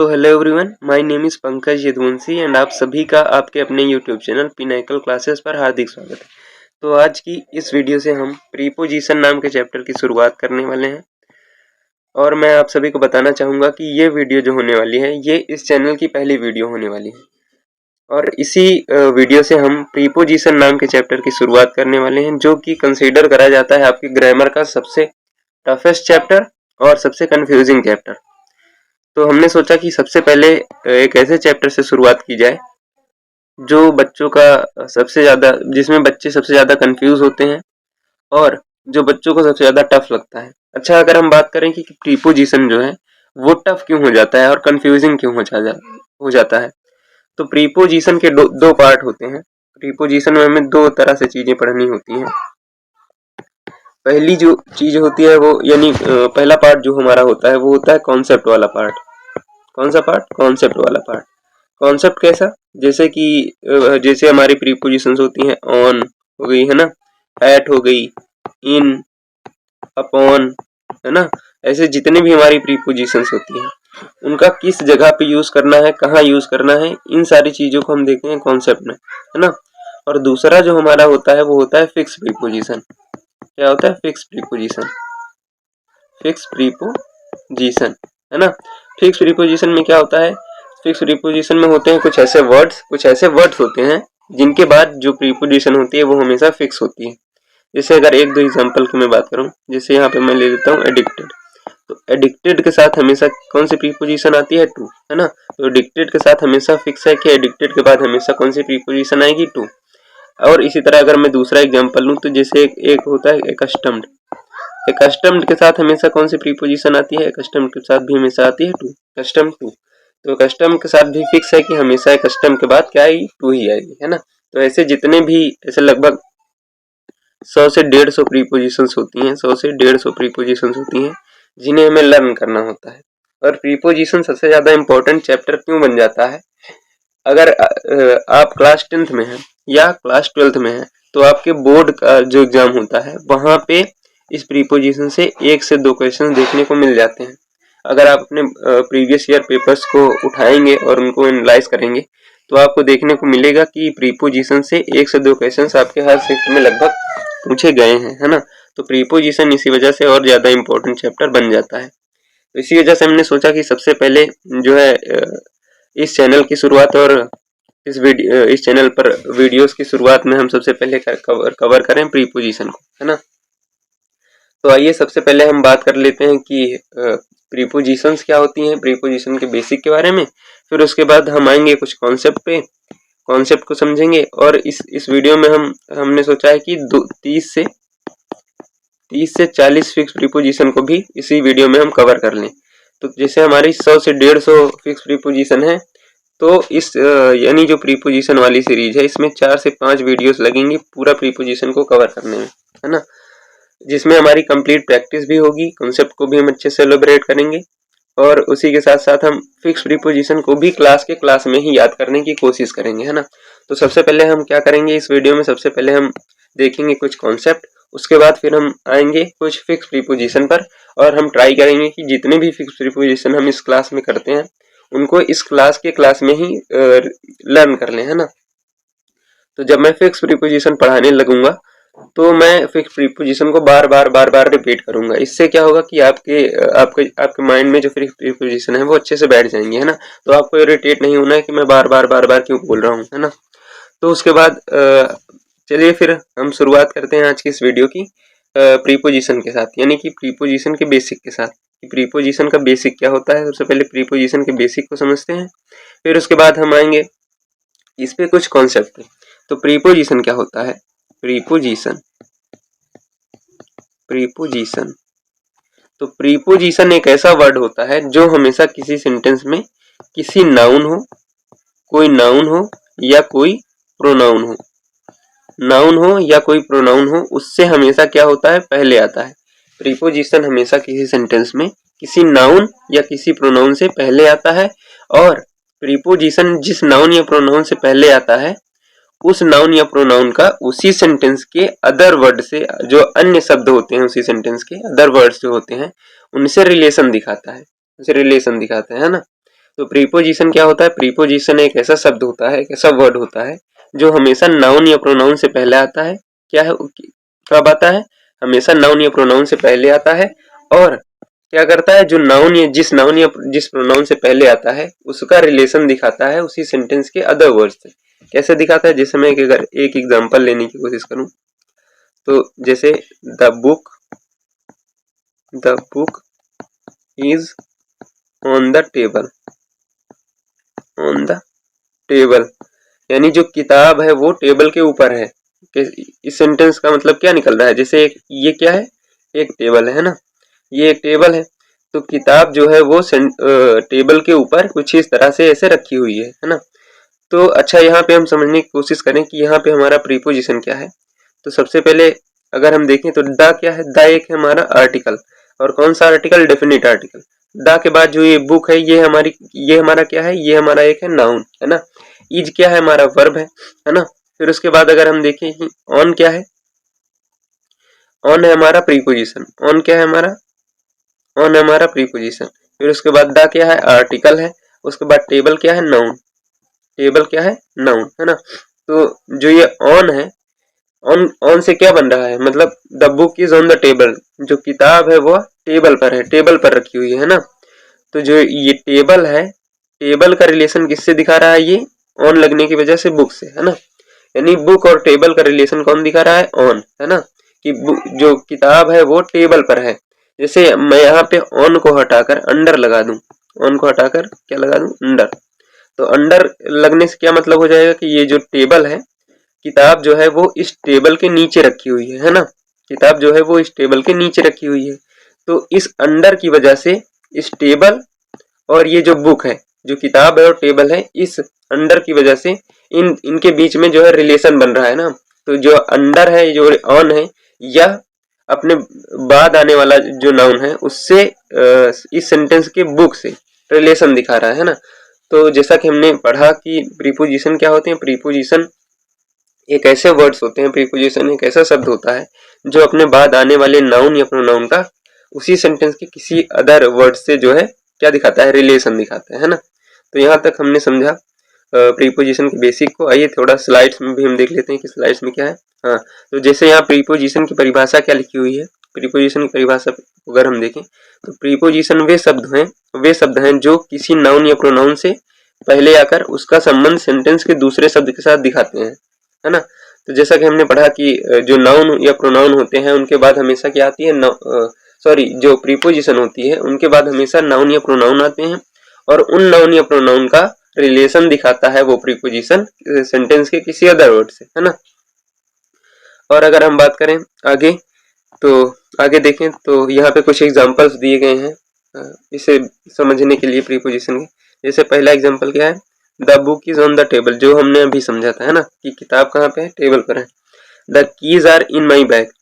तो hello everyone, my name is Pankaj Yaduvanshi and आप सभी का आपके अपने यूट्यूब चैनल पिनाकल क्लासेस पर हार्दिक स्वागत है। तो आज की इस वीडियो से हम प्रीपोजिशन नाम के चैप्टर की शुरुआत करने वाले हैं और मैं आप सभी को बताना चाहूँगा कि ये वीडियो जो होने वाली है ये इस चैनल की पहली वीडियो होने वाली है और इसी वीडियो से हम प्रीपोजिशन नाम के चैप्टर की शुरुआत करने वाले हैं, जो कि कंसीडर करा जाता है आपके ग्रामर का सबसे टफेस्ट चैप्टर और सबसे कन्फ्यूजिंग चैप्टर। तो हमने सोचा कि सबसे पहले एक ऐसे चैप्टर से शुरुआत की जाए जो बच्चों का सबसे ज़्यादा जिसमें बच्चे सबसे ज़्यादा कंफ्यूज होते हैं और जो बच्चों को सबसे ज़्यादा टफ लगता है। अच्छा, अगर हम बात करें कि प्रीपोजिशन जो है वो टफ क्यों हो जाता है और कंफ्यूजिंग क्यों हो जाता है, तो प्रीपोजिशन के दो पार्ट होते हैं। प्रीपोजिशन में हमें दो तरह से चीज़ें पढ़नी होती हैं। पहली जो चीज़ होती है वो यानी पहला पार्ट जो हमारा होता है वो होता है कॉन्सेप्ट वाला पार्ट। कौन सा पार्ट? कॉन्सेप्ट वाला पार्ट। कॉन्सेप्ट कैसा? जैसे कि जैसे हमारी प्रीपोजिशंस होती हैं, ऑन हो गई है ना, एट हो गई, इन, अपॉन, है ना, ऐसे जितने भी हमारी प्रीपोजिशंस होती हैं उनका किस जगह पे यूज करना है, कहाँ यूज करना है, इन सारी चीजों को हम देखते हैं कॉन्सेप्ट में, है ना। और दूसरा जो हमारा होता है वो होता है फिक्स प्रीपोजिशन। क्या होता है? Fix preposition. फिक्स प्रीपोजिशन, है ना। फिक्स प्रीपोजिशन में क्या होता है? फिक्स प्रीपोजिशन में होते हैं कुछ ऐसे वर्ड्स होते हैं जिनके बाद जो प्रीपोजिशन होती है वो हमेशा फिक्स होती है। जैसे अगर एक दो एग्जांपल की मैं बात करूं, जैसे यहाँ पे मैं ले लेता हूँ एडिक्टेड। तो एडिक्टेड के साथ हमेशा कौन सी प्रीपोजिशन आती है? टू, है ना। तो एडिक्टेड के साथ हमेशा फिक्स है कि एडिक्टेड के बाद हमेशा कौन सी प्रीपोजिशन आएगी? टू। और इसी तरह अगर मैं दूसरा एग्जाम्पल लूँ तो जैसे एक होता है एकस्टम्ड। एकस्टम्ड के साथ हमेशा कौन सी प्रीपोजिशन आती है? एकस्टम्ड के साथ भी हमेशा आती है टू, कस्टम टू। तो कस्टम के साथ भी फिक्स है कि हमेशा कस्टम के बाद क्या आएगी? टू ही आएगी, है ना। तो ऐसे जितने भी ऐसे लगभग 100 से 150 प्रीपोजिशंस होती हैं, 100 से 150 प्रीपोजिशंस होती हैं जिन्हें हमें लर्न करना होता है। और प्रीपोजिशन सबसे ज्यादा इंपॉर्टेंट चैप्टर क्यों बन जाता है? अगर आप क्लास 10th में हैं या क्लास 12th में हैं तो आपके बोर्ड का जो एग्जाम होता है वहां पे इस प्रीपोजिशन से 1 से 2 क्वेश्चन देखने को मिल जाते हैं। अगर आप अपने प्रीवियस ईयर पेपर्स को उठाएंगे और उनको एनालाइज करेंगे तो आपको देखने को मिलेगा कि प्रीपोजिशन से 1 से 2 क्वेश्चंस आपके हर शिफ्ट में लगभग पूछे गए हैं, है ना। तो प्रीपोजिशन इसी वजह से और ज्यादा इंपॉर्टेंट चैप्टर बन जाता है। तो इसी वजह से हमने सोचा कि सबसे पहले जो है इस चैनल की शुरुआत और इस चैनल पर वीडियोस की शुरुआत में हम सबसे पहले कवर करें प्रीपोजिशन को, है ना। तो आइए सबसे पहले हम बात कर लेते हैं कि प्रीपोजिशंस क्या होती हैं, प्रीपोजिशन के बेसिक के बारे में। फिर उसके बाद हम आएंगे कुछ कॉन्सेप्ट पे, कॉन्सेप्ट को समझेंगे। और इस वीडियो में हमने सोचा है कि 30 से 40 फिक्स प्रीपोजिशन को भी इसी वीडियो में हम कवर कर लें। तो जैसे हमारी 100 से 150 फिक्स प्रीपोजिशन है, तो इस यानी जो प्रीपोजिशन वाली सीरीज है इसमें 4 से 5 वीडियोस लगेंगी पूरा प्रीपोजिशन को कवर करने में, है ना। जिसमें हमारी कंप्लीट प्रैक्टिस भी होगी, कॉन्सेप्ट को भी हम अच्छे से एलोबरेट करेंगे और उसी के साथ साथ हम फिक्स प्रीपोजिशन को भी क्लास में ही याद करने की कोशिश करेंगे, है ना। तो सबसे पहले हम क्या करेंगे इस वीडियो में, सबसे पहले हम देखेंगे कुछ कॉन्सेप्ट, उसके बाद फिर हम आएंगे कुछ फिक्स प्रीपोजिशन पर और हम ट्राई करेंगे कि जितने भी फिक्स प्रीपोजिशन हम इस क्लास में करते हैं उनको इस क्लास में ही लर्न कर लें, है ना। तो जब मैं फिक्स प्रीपोजिशन पढ़ाने लगूंगा तो मैं फिक्स प्रीपोजिशन को बार बार रिपीट करूंगा। इससे क्या होगा कि आपके माइंड में जो फिक्स प्रीपोजिशन है वो अच्छे से बैठ जाएंगे, है ना। तो आपको इरिटेट नहीं होना है कि मैं बार बार क्यों बोल रहा हूँ, है ना। तो उसके बाद चलिए फिर हम शुरुआत करते हैं आज की इस वीडियो की प्रीपोजिशन के साथ, यानी कि प्रीपोजिशन के बेसिक के साथ। प्रीपोजिशन का बेसिक क्या होता है, सबसे पहले प्रीपोजिशन के बेसिक को समझते हैं, फिर उसके बाद हम आएंगे इस पे कुछ कॉन्सेप्ट। तो प्रीपोजिशन क्या होता है? प्रीपोजिशन तो प्रीपोजिशन एक ऐसा वर्ड होता है जो हमेशा किसी सेंटेंस में किसी नाउन हो, कोई नाउन हो या कोई प्रोनाउन हो, नाउन हो या कोई प्रोनाउन हो, उससे हमेशा क्या होता है? पहले आता है। प्रीपोजिशन हमेशा किसी सेंटेंस में किसी नाउन या किसी प्रोनाउन से पहले आता है और प्रीपोजिशन जिस नाउन या प्रोनाउन से पहले आता है उस नाउन या प्रोनाउन का उसी सेंटेंस के अदर वर्ड से, जो अन्य शब्द होते हैं उसी सेंटेंस के अदर वर्ड्स जो होते हैं उनसे रिलेशन दिखाता है, है ना। तो प्रीपोजिशन क्या होता है? प्रीपोजिशन एक ऐसा शब्द होता है, एक ऐसा वर्ड होता है जो हमेशा नाउन या प्रोनाउन से पहले आता है। क्या है? कब आता है? हमेशा नाउन या प्रोनाउन से पहले आता है। और क्या करता है? जो नाउन या जिस प्रोनाउन से पहले आता है उसका रिलेशन दिखाता है उसी सेंटेंस के अदर वर्ड से। कैसे दिखाता है? जैसे मैं अगर एक एग्जांपल लेने की कोशिश करूं तो जैसे the book is on the table, यानी जो किताब है वो टेबल के ऊपर है। इस सेंटेंस का मतलब क्या निकल रहा है? जैसे ये क्या है? एक टेबल है ना, ये एक टेबल है, तो किताब जो है वो टेबल के ऊपर कुछ इस तरह से ऐसे रखी हुई है ना। तो अच्छा, यहाँ पे हम समझने की कोशिश करें कि यहाँ पे हमारा प्रीपोजिशन क्या है। तो सबसे पहले अगर हम देखें तो द क्या है? द एक है हमारा आर्टिकल, और कौन सा आर्टिकल? Definite article. द के बाद जो ये बुक है ये हमारा क्या है? ये हमारा एक है नाउन, है ना। इज क्या है? हमारा वर्ब है ना। फिर उसके बाद अगर हम देखें कि ऑन क्या है? ऑन है हमारा प्रीपोजिशन। ऑन क्या है हमारा? ऑन है हमारा प्रीपोजिशन। फिर उसके बाद द क्या है? आर्टिकल है। उसके बाद टेबल क्या है? नाउन। टेबल क्या है? नाउन, है ना। तो जो ये ऑन है, ऑन से क्या बन रहा है? मतलब the book is on the table, जो किताब है वो टेबल पर है, टेबल पर रखी हुई है ना। तो जो ये टेबल है, टेबल का रिलेशन किससे दिखा रहा है? ये ऑन लगने की वजह से बुक से, है ना। यानी बुक और टेबल का रिलेशन कौन दिखा रहा है? ऑन, है ना। कि जो किताब है वो टेबल पर है। जैसे मैं यहाँ पे ऑन को हटाकर अंडर लगा दूं, ऑन को हटाकर क्या लगा दूं? अंडर। तो अंडर लगने से क्या मतलब हो जाएगा कि ये जो टेबल है, किताब जो है वो इस टेबल के नीचे रखी हुई है ना। किताब जो है वो इस टेबल के नीचे रखी हुई है। तो इस अंडर की वजह से इस टेबल और ये जो बुक है, जो किताब है और टेबल है, इस अंडर की वजह से इनके बीच में जो है रिलेशन बन रहा है ना। तो जो अंडर है, जो ऑन है, या अपने बाद आने वाला जो नाउन है उससे इस सेंटेंस के बुक से रिलेशन दिखा रहा है ना। तो जैसा कि हमने पढ़ा कि प्रीपोजिशन क्या होते हैं? प्रीपोजिशन एक ऐसे वर्ड्स होते हैं, प्रीपोजिशन एक ऐसा शब्द होता है जो अपने बाद आने वाले नाउन या प्रोनाउन का उसी सेंटेंस के किसी अदर वर्ड से जो है क्या दिखाता है? रिलेशन दिखाता है ना। तो यहाँ तक हमने समझा प्रीपोजिशन के बेसिक को। आइए थोड़ा स्लाइड्स में भी हम देख लेते हैं कि स्लाइड्स में क्या है। हाँ, तो जैसे यहाँ प्रीपोजिशन की परिभाषा क्या लिखी हुई है, प्रीपोजिशन की परिभाषा अगर हम देखें तो प्रीपोजिशन वे शब्द हैं जो किसी नाउन या प्रोनाउन से पहले आकर उसका संबंध सेंटेंस के दूसरे शब्द के साथ दिखाते हैं, है ना। तो जैसा कि हमने पढ़ा कि जो नाउन या प्रोनाउन होते हैं उनके बाद हमेशा क्या आती है? जो प्रीपोजिशन होती है उनके बाद हमेशा नाउन या प्रोनाउन आते हैं, और उन नाउन या प्रोनाउन का रिलेशन दिखाता है वो प्रीपोजिशन सेंटेंस के किसी अदर वर्ड से, है ना। और अगर हम बात करें आगे, तो आगे देखें तो यहाँ पे कुछ एग्जांपल्स दिए गए हैं इसे समझने के लिए प्रीपोजिशन के। जैसे पहला एग्जांपल क्या है? The book is on the table, जो हमने अभी समझा था, है ना, कि किताब कहाँ पे है? टेबल पर है। The keys are in my bag,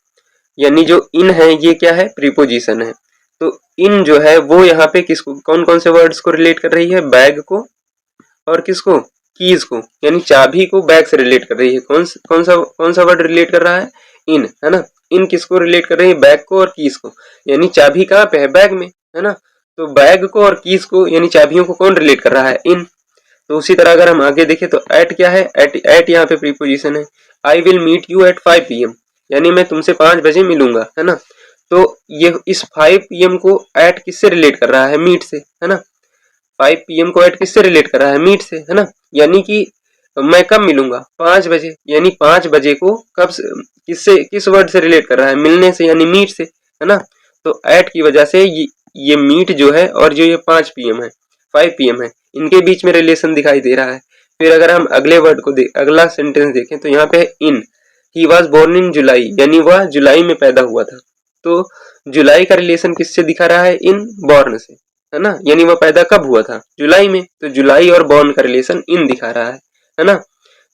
यानी जो इन है ये क्या है? प्रीपोजिशन है। तो इन जो है वो यहाँ पे किसको, कौन कौन से वर्ड्स को रिलेट कर रही है? बैग को और किसको? कीज को, यानी चाबी को बैग से रिलेट कर रही है। कौन सा वर्ड रिलेट कर रहा है? इन, है ना। इन किसको रिलेट कर रही है? बैग को और कीज को, यानी चाबी कहाँ पे है? बैग में, है ना। तो बैग को और कीज को यानी चाबियों को कौन रिलेट कर रहा है? इन। तो उसी तरह अगर हम आगे देखें तो एट क्या है? एट यहाँ पे प्रीपोजिशन है। I will meet you at 5 PM, यानी मैं तुमसे 5 बजे मिलूंगा, है ना। तो ये इस 5 PM को एट किससे रिलेट कर रहा है? मीट से, है ना। 5 PM को एट किससे रिलेट कर रहा है? मीट से, है ना। यानी कि मैं कब मिलूंगा? 5 बजे, यानी 5 बजे को कब किस वर्ड से रिलेट कर रहा है? मिलने से, यानी मीट से, है ना। तो एट की वजह से ये मीट जो है और जो ये 5 PM है, 5 PM है, इनके बीच में रिलेशन दिखाई दे रहा है। फिर अगर हम अगले वर्ड को अगला सेंटेंस देखें तो यहाँ पे है इन। ही वॉज बोर्न इन जुलाई, यानी वह जुलाई में पैदा हुआ था। तो जुलाई का रिलेशन किससे दिखा रहा है? इन बॉर्न से, है ना। यानी वह पैदा कब हुआ था? जुलाई में। तो जुलाई और बॉर्न का रिलेशन इन दिखा रहा है ना।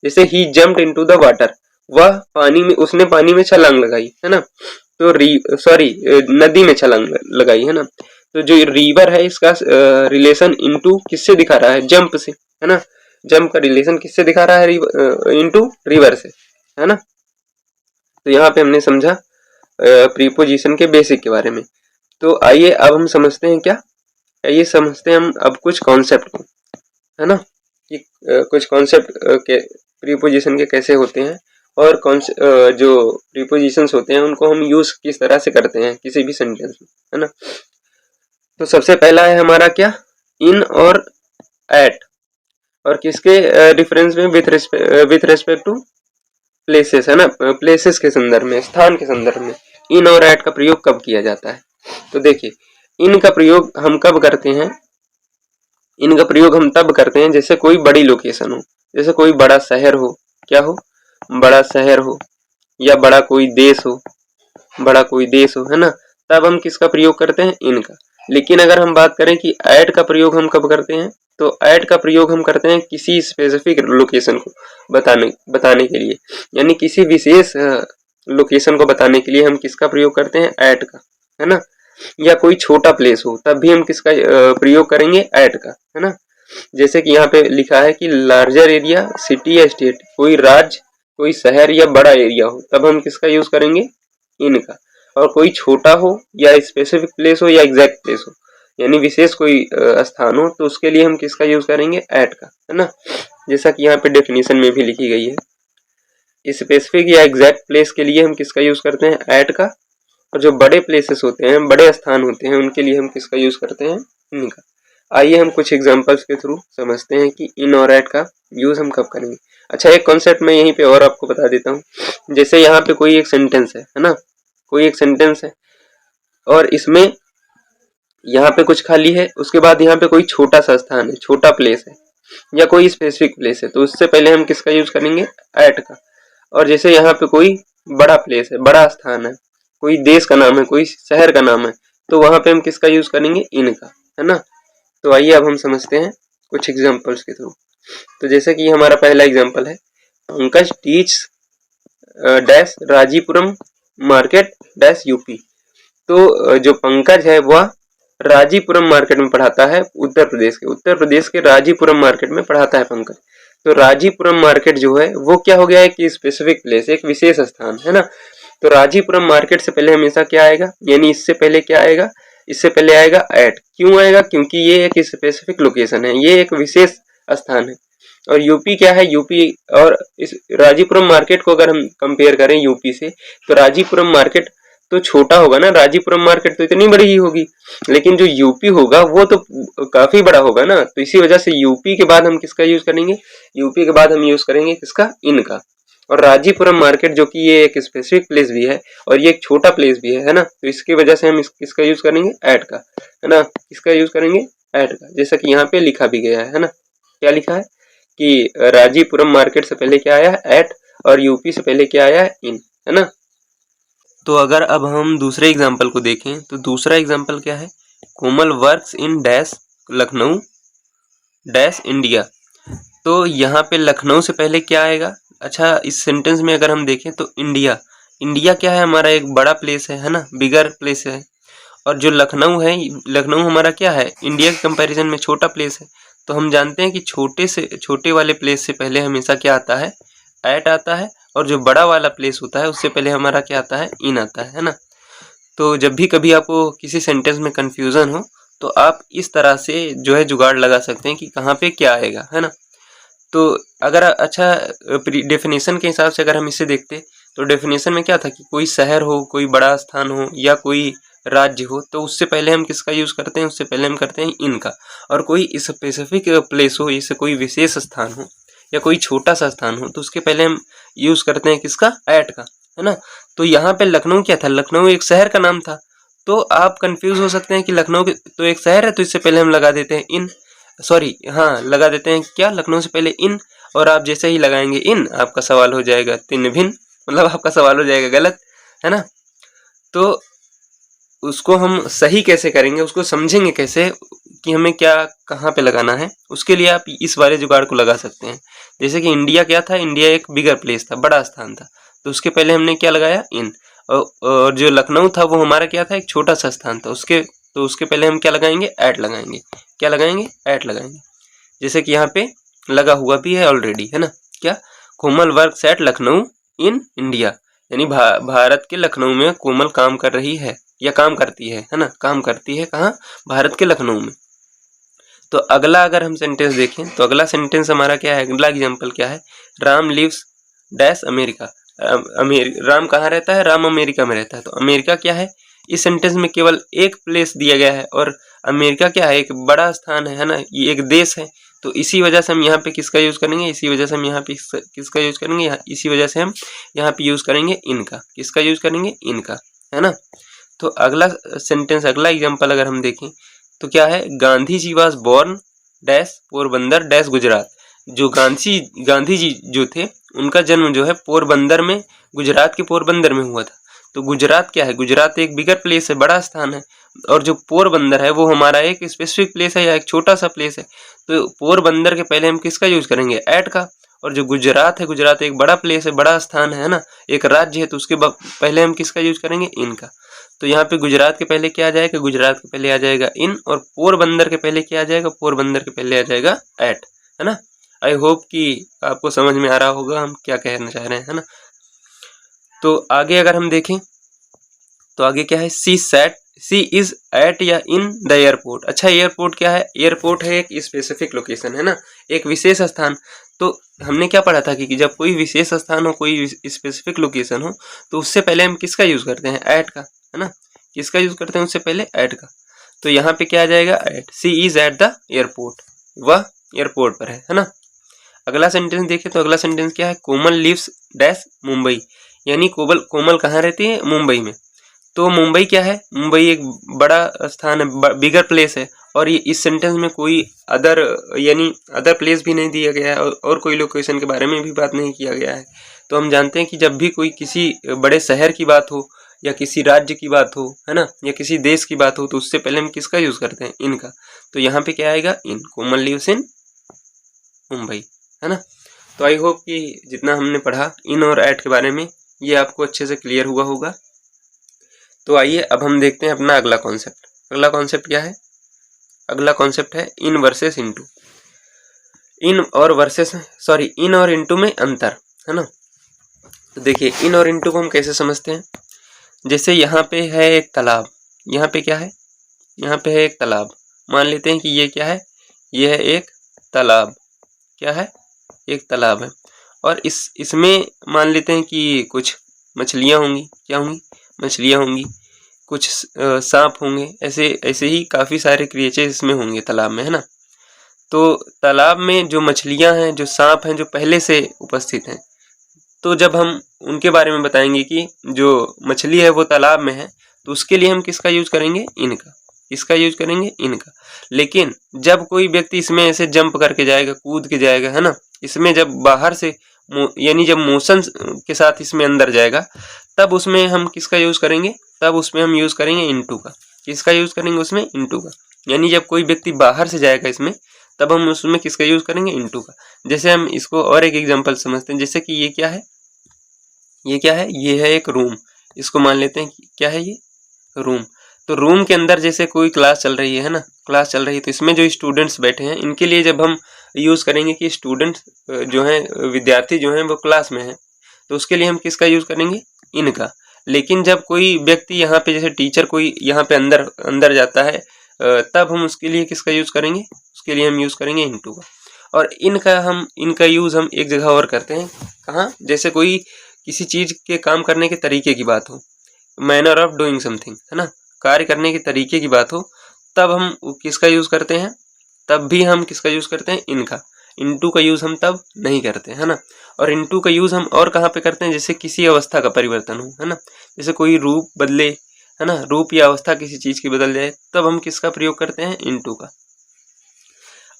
जैसे ही जम्प्ड इनटू द वाटर, वह पानी में, उसने पानी में छलांग लगाई, है ना। तो नदी में छलांग लगाई, है ना। तो जो रिवर है इसका रिलेशन इनटू किससे दिखा रहा है? जंप से, है ना। जंप का रिलेशन किससे दिखा रहा है? इनटू रिवर से, है ना। तो यहाँ पे हमने समझा प्रीपोजिशन के बेसिक के बारे में। तो आइए अब हम समझते हैं क्या? ये समझते हैं हम अब कुछ कॉन्सेप्ट को, है ना, कि कुछ कॉन्सेप्ट के प्रीपोजिशन के कैसे होते हैं और जो प्रीपोजिशंस होते हैं उनको हम यूज किस तरह से करते हैं किसी भी सेंटेंस में, है ना। तो सबसे पहला है हमारा क्या, इन और एट, और किसके डिफरेंस में, विथ रेस्पेक्ट टू प्लेसेस, है ना, प्लेसेस के संदर्भ में, स्थान के संदर्भ में इन और एट का प्रयोग कब किया जाता है। तो देखिए, इन का प्रयोग हम कब करते हैं, इनका प्रयोग हम तब करते हैं जैसे कोई बड़ी लोकेशन हो, जैसे कोई बड़ा शहर हो, क्या हो, बड़ा शहर हो, या बड़ा कोई देश हो, बड़ा कोई देश हो, है ना, तब हम किसका प्रयोग करते हैं, इनका। लेकिन अगर हम बात करें कि एट का प्रयोग हम कब करते हैं, तो एट का प्रयोग हम करते हैं किसी स्पेसिफिक लोकेशन को बताने के लिए, यानी किसी विशेष लोकेशन को बताने के लिए हम किसका प्रयोग करते हैं, एट का, है ना। या कोई छोटा प्लेस हो तब भी हम किसका प्रयोग करेंगे, एट का, है ना। जैसे कि यहाँ पे लिखा है कि लार्जर एरिया, सिटी या स्टेट, कोई राज्य, कोई शहर या बड़ा एरिया हो तब हम किसका यूज करेंगे, इनका। और कोई छोटा हो या स्पेसिफिक प्लेस हो या एग्जैक्ट प्लेस हो, यानी विशेष कोई स्थान हो, तो उसके लिए हम किसका यूज करेंगे, एट का, है ना। जैसा कि यहाँ पे डेफिनेशन में भी लिखी गई है, स्पेसिफिक या एग्जैक्ट प्लेस के लिए हम किसका यूज करते हैं, एट का। और जो बड़े प्लेसेस होते हैं, बड़े स्थान होते हैं, उनके लिए हम किसका यूज करते हैं, इनका। आइए हम कुछ एग्जांपल्स के थ्रू समझते हैं कि इन और एट का यूज हम कब करेंगे। अच्छा, एक कॉन्सेप्ट मैं यहीं पे और आपको बता देता हूँ। जैसे यहाँ पे कोई एक सेंटेंस है ना, कोई एक सेंटेंस है और इसमें यहाँ पे कुछ खाली है, उसके बाद यहाँ पे कोई छोटा सा स्थान है, छोटा प्लेस है या कोई स्पेसिफिक प्लेस है, तो उससे पहले हम किसका यूज करेंगे, एट का। और जैसे यहाँ पे कोई बड़ा प्लेस है, बड़ा स्थान है, कोई देश का नाम है, कोई शहर का नाम है, तो वहां पे हम किसका यूज करेंगे, इनका, है ना। तो आइए अब हम समझते हैं कुछ एग्जांपल्स के थ्रू। तो जैसे कि हमारा पहला एग्जांपल है, Pankaj teach dash Rajipuram market dash UP. तो जो पंकज है वह राजीपुरम मार्केट में पढ़ाता है, उत्तर प्रदेश के राजीपुरम मार्केट में पढ़ाता है पंकज। तो राजीपुरम मार्केट जो है वो क्या हो गया है कि स्पेसिफिक प्लेस, एक विशेष स्थान, है ना। तो राजीपुरम मार्केट से पहले हमेशा क्या आएगा, यानी इससे पहले क्या आएगा, इससे पहले आएगा एट। क्यों आएगा, क्योंकि ये एक स्पेसिफिक लोकेशन है, ये एक विशेष स्थान है। और यूपी क्या है, यूपी और इस राजीपुरम मार्केट को अगर हम कंपेयर करें यूपी से, तो राजीपुरम मार्केट तो छोटा होगा ना, राजीपुरम मार्केट तो इतनी बड़ी ही होगी, लेकिन जो यूपी होगा वो तो काफी बड़ा होगा ना। तो इसी वजह से यूपी के बाद हम किसका यूज करेंगे, यूपी के बाद हम यूज करेंगे किसका, इनका। और राजीपुरम मार्केट जो कि ये एक स्पेसिफिक प्लेस भी है और ये एक छोटा प्लेस भी है ना, तो इसकी वजह से हम किसका यूज करेंगे, एट का, है ना। किसका यूज करेंगे, एट का, जैसा कि यहाँ पे लिखा भी गया है ना। क्या लिखा है कि राजीपुरम मार्केट से पहले क्या आया, एट, और यूपी से पहले क्या आया, इन, है ना। तो अगर अब हम दूसरे एग्जाम्पल को देखें तो दूसरा एग्जाम्पल क्या है, Komal works in dash Lucknow dash India. तो यहाँ पे लखनऊ से पहले क्या आएगा, अच्छा इस सेंटेंस में अगर हम देखें तो इंडिया, इंडिया क्या है, हमारा एक बड़ा प्लेस है ना, बिगर प्लेस है। और जो लखनऊ है, लखनऊ हमारा क्या है, इंडिया के कंपैरिजन में छोटा प्लेस है। तो हम जानते हैं कि छोटे वाले प्लेस से पहले हमेशा क्या आता है, एट आता है, और जो बड़ा वाला प्लेस होता है उससे पहले हमारा क्या आता है, इन आता है ना। तो जब भी कभी आपको किसी सेंटेंस में कंफ्यूजन हो तो आप इस तरह से जो है जुगाड़ लगा सकते हैं कि कहाँ पे क्या आएगा, है ना। तो अगर अच्छा डेफिनेशन के हिसाब से अगर हम इसे देखते तो डेफिनेशन में क्या था कि कोई शहर हो, कोई बड़ा स्थान हो या कोई राज्य हो, तो उससे पहले हम किसका यूज करते हैं, उससे पहले हम करते हैं इनका। और कोई स्पेसिफिक प्लेस हो, जैसे कोई विशेष स्थान हो या कोई छोटा सा स्थान हो, तो उसके पहले हम यूज करते हैं किसका, एट का, है ना। तो यहाँ पे लखनऊ क्या था, लखनऊ एक शहर का नाम था। तो आप कंफ्यूज हो सकते हैं कि लखनऊ तो एक शहर है, तो इससे पहले हम लगा देते हैं इन, सॉरी हाँ लगा देते हैं क्या, लखनऊ से पहले इन, और आप जैसे ही लगाएंगे इन, आपका सवाल हो जाएगा तिन भिन, मतलब आपका सवाल हो जाएगा गलत, है ना। तो उसको हम सही कैसे करेंगे, उसको समझेंगे कैसे कि हमें क्या कहाँ पे लगाना है, उसके लिए आप इस वाले जुगाड़ को लगा सकते हैं। जैसे कि इंडिया क्या था, इंडिया एक बिगर प्लेस था, बड़ा स्थान था, तो उसके पहले हमने क्या लगाया, इन। और जो लखनऊ था वो हमारा क्या था, एक छोटा सा स्थान था, उसके पहले हम क्या लगाएंगे, एट लगाएंगे। क्या लगाएंगे, एट लगाएंगे, जैसे कि यहाँ पे लगा हुआ भी है ऑलरेडी, है ना। क्या, Komal works at Lucknow in India, यानी भारत के लखनऊ में कोमल काम कर रही है या काम करती है ना, काम करती है कहाँ, भारत के लखनऊ में। तो अगला अगर हम सेंटेंस देखें तो अगला सेंटेंस हमारा क्या है, अगला एग्जाम्पल क्या है, Ram lives dash America. Ram कहाँ रहता है, राम अमेरिका में रहता है। तो अमेरिका क्या है, इस सेंटेंस में केवल एक प्लेस दिया गया है और अमेरिका क्या है, एक बड़ा स्थान है ना, ये एक देश है। तो इसी वजह से हम यहाँ पे किसका यूज करेंगे, इसी वजह से हम यहाँ पे किसका यूज करेंगे, इसी वजह से हम यहाँ पे यूज करेंगे इनका। किसका यूज करेंगे, इनका, है ना। तो अगला सेंटेंस, अगला एग्जाम्पल अगर हम देखें तो क्या है, Gandhi ji was born dash Porbandar dash Gujarat. जो गांधी जी जो थे उनका जन्म जो है पोरबंदर में, गुजरात के पोरबंदर में हुआ था। तो गुजरात क्या है, गुजरात एक बिगर प्लेस है, बड़ा स्थान है, और जो पोरबंदर है वो हमारा एक स्पेसिफिक प्लेस है या एक छोटा सा प्लेस है। तो पोरबंदर के पहले हम किसका यूज करेंगे, एट का। और जो गुजरात है, गुजरात एक बड़ा प्लेस है, बड़ा स्थान है ना, एक राज्य है, तो उसके पहले हम किसका यूज करेंगे, इनका। तो यहाँ पे गुजरात के पहले क्या आ जाएगा, गुजरात के पहले आ जाएगा इन, और पोरबंदर के पहले क्या आ जाएगा, पोरबंदर के पहले आ जाएगा एट, है ना। आई होप कि आपको समझ में आ रहा होगा हम क्या कहना चाह रहे हैं, है ना। तो आगे अगर हम देखें तो आगे क्या है, सी इज एट या इन द एयरपोर्ट। अच्छा, एयरपोर्ट क्या है, एयरपोर्ट है एक स्पेसिफिक लोकेशन, है ना, एक विशेष स्थान। तो हमने क्या पढ़ा था कि जब कोई विशेष स्थान हो, कोई स्पेसिफिक लोकेशन हो, तो उससे पहले हम किसका यूज करते हैं, एट का, है ना। किसका यूज करते हैं उससे पहले, एट का। तो यहाँ पे क्या आ जाएगा, at, she is at the airport, वह एयरपोर्ट पर है ना। अगला सेंटेंस देखें तो अगला सेंटेंस क्या है, कोमल लिव्स डैश मुंबई। यानी कोमल कहाँ रहती है, मुंबई में। तो मुंबई क्या है, मुंबई एक बड़ा स्थान है, बिगर प्लेस है, और ये इस सेंटेंस में कोई अदर यानी अदर प्लेस भी नहीं दिया गया है, और कोई लोकेशन के बारे में भी बात नहीं किया गया है। तो हम जानते हैं कि जब भी कोई किसी बड़े शहर की बात हो या किसी राज्य की बात हो, है ना, या किसी देश की बात हो, तो उससे पहले हम किसका यूज करते हैं, इनका। तो यहाँ पे क्या आएगा, इन, कोमल लिव्स इन मुंबई, है ना। तो आई होप कि जितना हमने पढ़ा इन और एट के बारे में, ये आपको अच्छे से क्लियर हुआ होगा। तो आइए अब हम देखते हैं अपना अगला कॉन्सेप्ट। अगला कॉन्सेप्ट क्या है, अगला कॉन्सेप्ट है इन वर्सेस इनटू। इन और इनटू में अंतर, है ना। तो देखिए इन और इनटू को हम कैसे समझते हैं। जैसे यहाँ पे है एक तालाब, यहाँ पे क्या है, यहाँ पे है एक तालाब। मान लेते हैं कि ये क्या है, ये है एक तालाब, क्या है, एक तालाब है। और इसमें मान लेते हैं कि कुछ मछलियाँ होंगी, क्या होंगी, मछलियाँ होंगी, कुछ सांप होंगे, ऐसे ही काफ़ी सारे क्रिएचर्स इसमें होंगे तालाब में, है ना। तो तालाब में जो मछलियाँ हैं, जो सांप हैं, जो पहले से उपस्थित हैं, तो जब हम उनके बारे में बताएंगे कि जो मछली है वो तालाब में है, तो उसके लिए हम किसका यूज करेंगे, इनका। किसका यूज करेंगे, इनका। लेकिन जब कोई व्यक्ति इसमें ऐसे जंप करके जाएगा, कूद के जाएगा, है ना, इसमें जब बाहर से यानी जब मोशन के साथ इसमें अंदर जाएगा, तब उसमें हम किसका यूज करेंगे, तब उसमें हम यूज करेंगे इनटू का। किसका यूज करेंगे उसमें, इनटू का। यानी जब कोई व्यक्ति बाहर से जाएगा इसमें, तब हम उसमें किसका यूज करेंगे, इनटू का। जैसे हम इसको और एक एग्जांपल समझते हैं। जैसे कि ये क्या है, ये क्या है, ये है एक रूम। इसको मान लेते हैं कि क्या है, ये रूम। तो रूम के अंदर जैसे कोई क्लास चल रही है ना, क्लास चल रही है, तो इसमें जो स्टूडेंट्स बैठे हैं, इनके लिए जब हम यूज करेंगे कि स्टूडेंट्स जो हैं, विद्यार्थी जो हैं वो क्लास में हैं, तो उसके लिए हम किसका यूज करेंगे, इनका। लेकिन जब कोई व्यक्ति यहाँ पे जैसे टीचर कोई यहाँ पे अंदर जाता है, तब हम उसके लिए किसका यूज करेंगे, उसके लिए हम यूज करेंगे इनटू का। और इनका यूज हम एक जगह और करते हैं, कहाँ, जैसे कोई किसी चीज के काम करने के तरीके की बात हो, मैनर ऑफ डूइंग समथिंग, है ना, कार्य करने के तरीके की बात हो, तब हम किसका यूज करते हैं, तब भी हम किसका यूज करते हैं, इनका। इनटू का यूज हम तब नहीं करते, है ना। और इनटू का यूज हम और कहाँ पे करते हैं, जैसे किसी अवस्था का परिवर्तन हो, है ना, जैसे कोई रूप बदले, है ना, रूप या अवस्था किसी चीज की बदल जाए, तब हम किसका प्रयोग करते हैं, इनटू का।